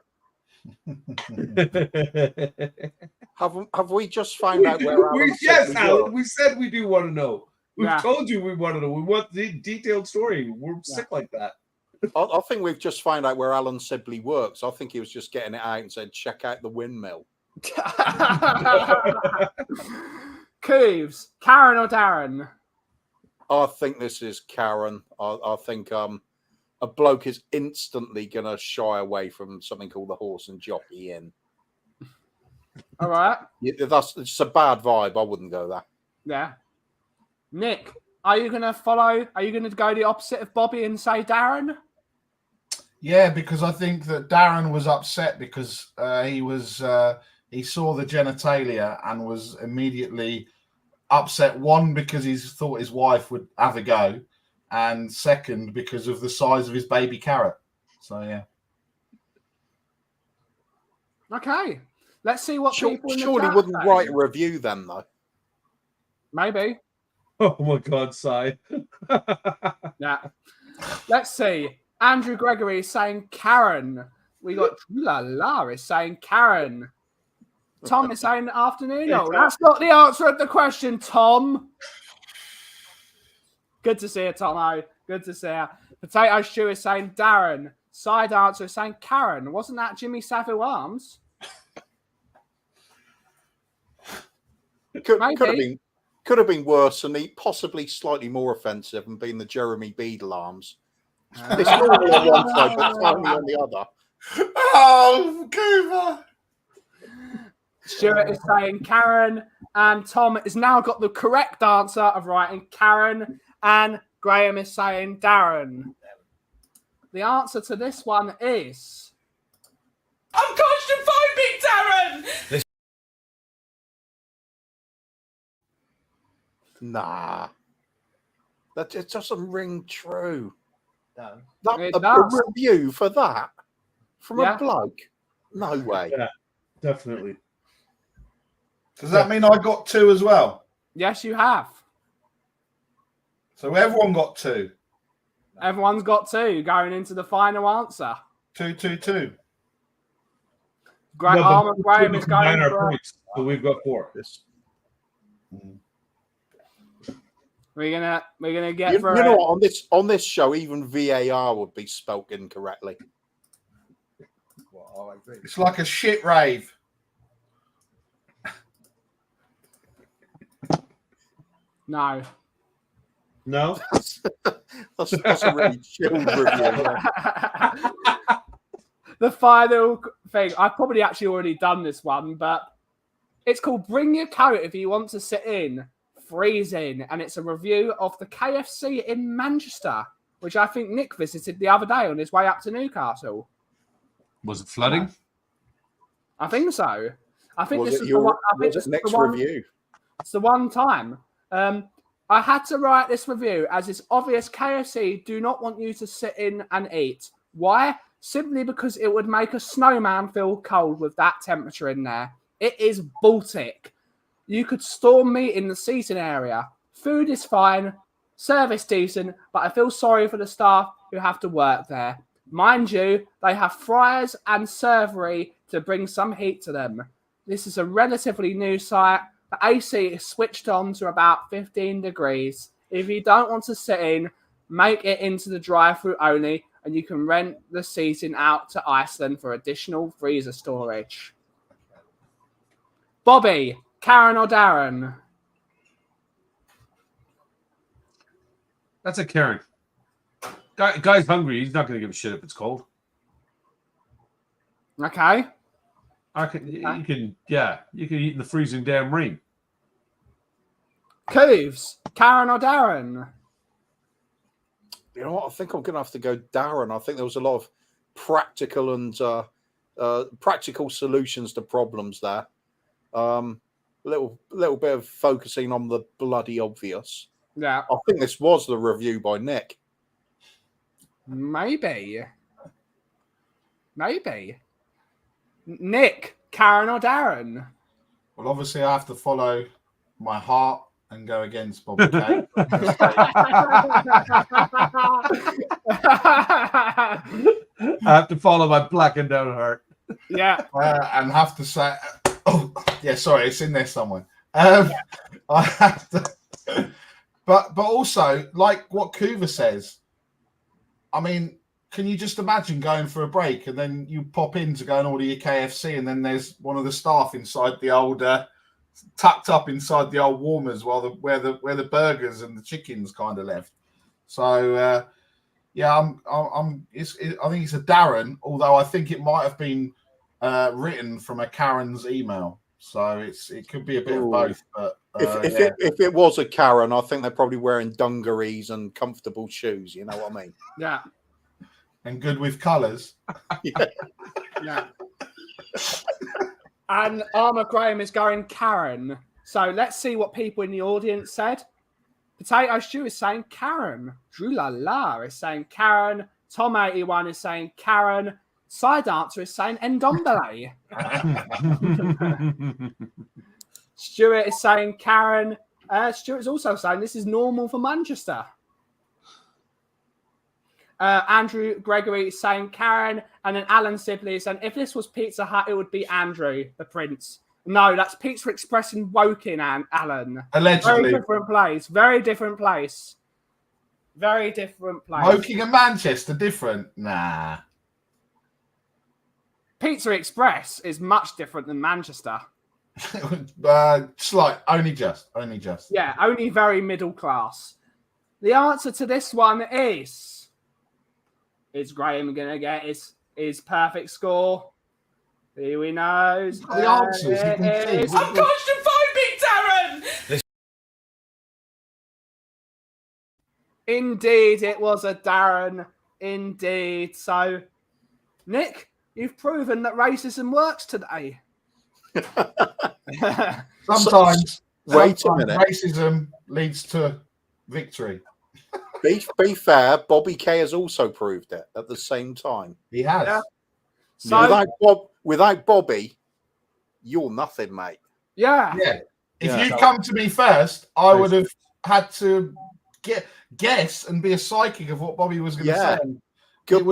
Speaker 2: Have we just found out where Alan
Speaker 4: yes,
Speaker 2: said
Speaker 4: Alan, we said we do want to know. We've
Speaker 1: Yeah.
Speaker 4: told you we want to know. We want the detailed story. We're sick like that.
Speaker 2: I think we've just found out where Alan Sibley works. I think he was just getting it out and said, check out the windmill.
Speaker 1: Cooves, Karen or Darren?
Speaker 2: I think this is Karen. I think a bloke is instantly going to shy away from something called the Horse and Jockey Inn.
Speaker 1: All right.
Speaker 2: That's just a bad vibe. I wouldn't go there.
Speaker 1: Yeah. Nick, are you going to follow? Are you going to go the opposite of Bobby and say Darren?
Speaker 3: Yeah, because I think that Darren was upset because he saw the genitalia and was immediately upset. One, because he thought his wife would have a go, and second, because of the size of his baby carrot. So yeah.
Speaker 1: Okay. Let's see what people in the
Speaker 2: surely
Speaker 1: chat
Speaker 2: wouldn't
Speaker 1: say.
Speaker 2: write a review then, though.
Speaker 1: Maybe.
Speaker 4: Oh my God, Si.
Speaker 1: Yeah. Let's see. Andrew Gregory is saying Karen. We got La is saying Karen. Tom is saying afternoon. No, that's not the answer of the question, Tom. Good to see you, Tomo. Good to see you. Potato Stew is saying Darren. Side answer is saying Karen. Wasn't that Jimmy Savile Arms?
Speaker 2: Could have been worse, and possibly slightly more offensive, and been the Jeremy Beadle Arms. It's normal on one side, but tiny on the other.
Speaker 3: Oh, Cooper!
Speaker 1: Stuart is saying Karen, and Tom has now got the correct answer of writing Karen, and Graham is saying Darren. The answer to this one is...
Speaker 7: I'm claustrophobic, Darren!
Speaker 2: Nah. That it doesn't ring true.
Speaker 1: No.
Speaker 2: A review for that? From a bloke? No way.
Speaker 4: Yeah, definitely.
Speaker 3: Does that mean I got 2 as well?
Speaker 1: Yes, you have.
Speaker 3: So everyone got 2.
Speaker 1: Everyone's got 2 going into the final answer.
Speaker 3: 2, 2, 2.
Speaker 1: Graham is going
Speaker 4: our
Speaker 1: for...
Speaker 4: points, so we've got 4.
Speaker 1: We're gonna get for
Speaker 2: you know what, on this show, even VAR would be spelt incorrectly.
Speaker 3: It's like a shit rave.
Speaker 1: No.
Speaker 4: No?
Speaker 2: That's a really chilled review.
Speaker 1: The final thing, I've probably actually already done this one, but it's called Bring Your Coat If You Want to Sit In, Freeze In, and it's a review of the KFC in Manchester, which I think Nick visited the other day on his way up to Newcastle.
Speaker 4: Was it flooding?
Speaker 1: I think so. I think
Speaker 2: Was
Speaker 1: this
Speaker 2: it
Speaker 1: is
Speaker 2: your
Speaker 1: the one. I think this is
Speaker 2: next
Speaker 1: the one,
Speaker 2: review?
Speaker 1: It's the one time. I had to write this review as it's obvious KFC do not want you to sit in and eat. Why? Simply because it would make a snowman feel cold with that temperature in there. It is Baltic. You could store me in the seating area. Food is fine, service decent, but I feel sorry for the staff who have to work there. Mind you, they have fryers and servery to bring some heat to them. This is a relatively new site. The AC is switched on to about 15 degrees. If you don't want to sit in, make it into the drive-thru only, and you can rent the seating out to Iceland for additional freezer storage. Bobby, Karen or Darren?
Speaker 4: That's a Karen. Guy's hungry. He's not going to give a shit if it's cold.
Speaker 1: Okay.
Speaker 4: You can eat in the freezing damn rain.
Speaker 1: Cooves, Karen or Darren?
Speaker 2: You know what? I think I'm going to have to go Darren. I think there was a lot of practical and practical solutions to problems there. Little bit of focusing on the bloody obvious.
Speaker 1: Yeah.
Speaker 2: I think this was the review by Nick.
Speaker 1: Maybe. Nick, Karen or Darren?
Speaker 3: Well, obviously, I have to follow my heart and go against Bobby K.
Speaker 4: I have to follow my blackened out heart.
Speaker 1: Yeah.
Speaker 3: And have to say, oh, yeah, sorry, it's in there somewhere. I have to, but also, like what Kuva says, I mean, can you just imagine going for a break and then you pop in to go and order your KFC and then there's one of the staff inside the old, tucked up inside the old warmers where the burgers and the chickens kind of left. So Yeah, I think it's a Darren, although I think it might have been written from a Karen's email, so it could be a bit of both. But
Speaker 2: if it was a Karen, I think they're probably wearing dungarees and comfortable shoes. You know what I mean?
Speaker 1: Yeah.
Speaker 3: And good with colours.
Speaker 1: Yeah. And Armour Graham is going Karen. So let's see what people in the audience said. Potato Stew is saying Karen. Drew La La is saying Karen. Tom81 is saying Karen. Side Dancer is saying Ndombele. Stuart is saying Karen. Stuart's also saying this is normal for Manchester. Andrew Gregory is saying Karen. And then Alan Sibley is saying, if this was Pizza Hut, it would be Andrew, the Prince. No, that's Pizza Express in Woking, Alan.
Speaker 3: Allegedly.
Speaker 1: Very different place. Very different place. Very different place.
Speaker 3: Woking and Manchester, different? Nah.
Speaker 1: Pizza Express is much different than Manchester.
Speaker 3: Only just.
Speaker 1: Yeah, only very middle class. The answer to this one is Graham going to get his perfect score? Here we know.
Speaker 3: The answers.
Speaker 7: I'm claustrophobic, Darren!
Speaker 1: Indeed, it was a Darren. Indeed. So, Nick, you've proven that racism works today.
Speaker 3: Sometimes
Speaker 2: Wait a minute.
Speaker 3: Racism leads to victory.
Speaker 2: Be fair, Bobby K has also proved it at the same time.
Speaker 3: He has.
Speaker 1: Yeah. So,
Speaker 2: without Bobby, you're nothing, mate.
Speaker 1: Yeah.
Speaker 3: If you'd come to me first, I would have had to guess and be a psychic of what Bobby was going to say.
Speaker 2: Good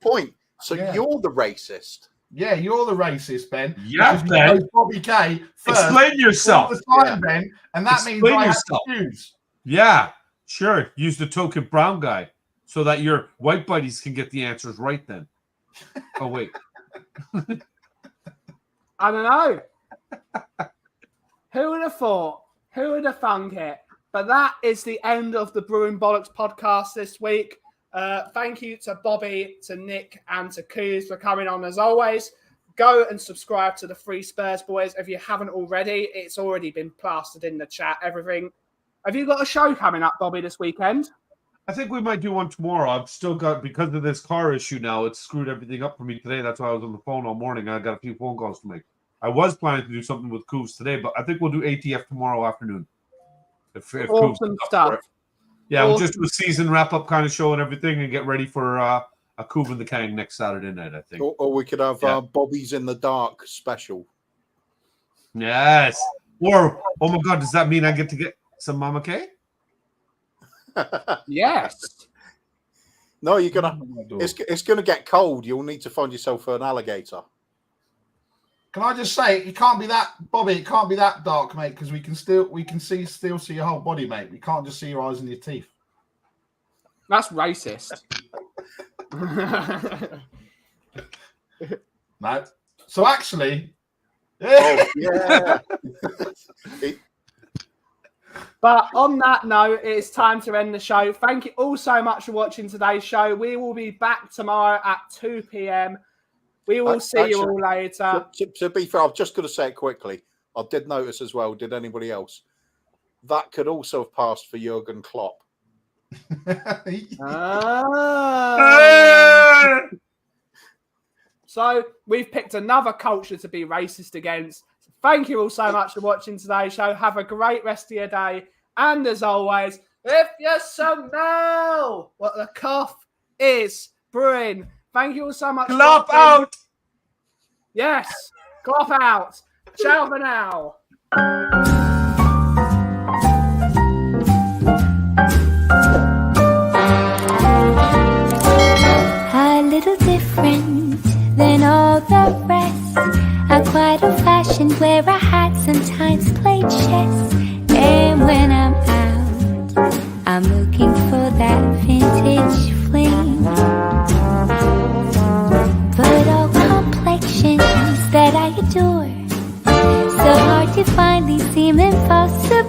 Speaker 2: point. So you're the racist.
Speaker 3: Yeah, you're the racist, Ben.
Speaker 4: Yeah, Ben.
Speaker 3: Bobby K first.
Speaker 4: Explain yourself.
Speaker 3: All the time, Ben, and that means I have to choose.
Speaker 4: Yeah, sure. Use the token brown guy so that your white buddies can get the answers right then. Oh, wait.
Speaker 1: I don't know. Who would have thought? Who would have thunk it? But that is the end of the Brewing Bollocks podcast this week. Thank you to Bobby, to Nick, and to Coos for coming on as always. Go and subscribe to the Free Spurs Boys if you haven't already. It's already been plastered in the chat, everything. Have you got a show coming up, Bobby, this weekend?
Speaker 4: I think we might do one tomorrow. I've still got, because of this car issue now, it's screwed everything up for me today. That's why I was on the phone all morning. I got a few phone calls to make. I was planning to do something with Coos today, but I think we'll do ATF tomorrow afternoon. If
Speaker 1: Awesome stuff.
Speaker 4: Yeah, we'll just do a season wrap-up kind of show and everything and get ready for a Coov in the Kang next Saturday night, I think.
Speaker 2: Or we could have Bobby's in the Dark special.
Speaker 4: Yes. Or, oh my God, does that mean I get to get some Mama K?
Speaker 1: Yes.
Speaker 2: No, you're gonna. It's gonna get cold. You'll need to find yourself an alligator.
Speaker 3: Can I just say it can't be that, Bobby? It can't be that dark, mate, because we can still see your whole body, mate. We can't just see your eyes and your teeth.
Speaker 1: That's racist.
Speaker 3: No. So actually,
Speaker 2: yeah.
Speaker 1: But on that note, it's time to end the show. Thank you all so much for watching today's show. We will be back tomorrow at 2 p.m. We will see you all later.
Speaker 2: To be fair, I'm just going to say it quickly. I did notice as well, did anybody else? That could also have passed for Jurgen Klopp.
Speaker 1: So we've picked another culture to be racist against. Thank you all so much for watching today's show. Have a great rest of your day. And as always, if you smell what the cough is brewing, thank you all so much.
Speaker 4: Clap out!
Speaker 1: Yes, clap out. Ciao for now.
Speaker 8: A little different than all the rest. I'm quite old-fashioned, wear a hat, sometimes play chess. And when I'm out, I'm looking for that vintage fling. But all complexions that I adore, so hard to find, these seem impossible.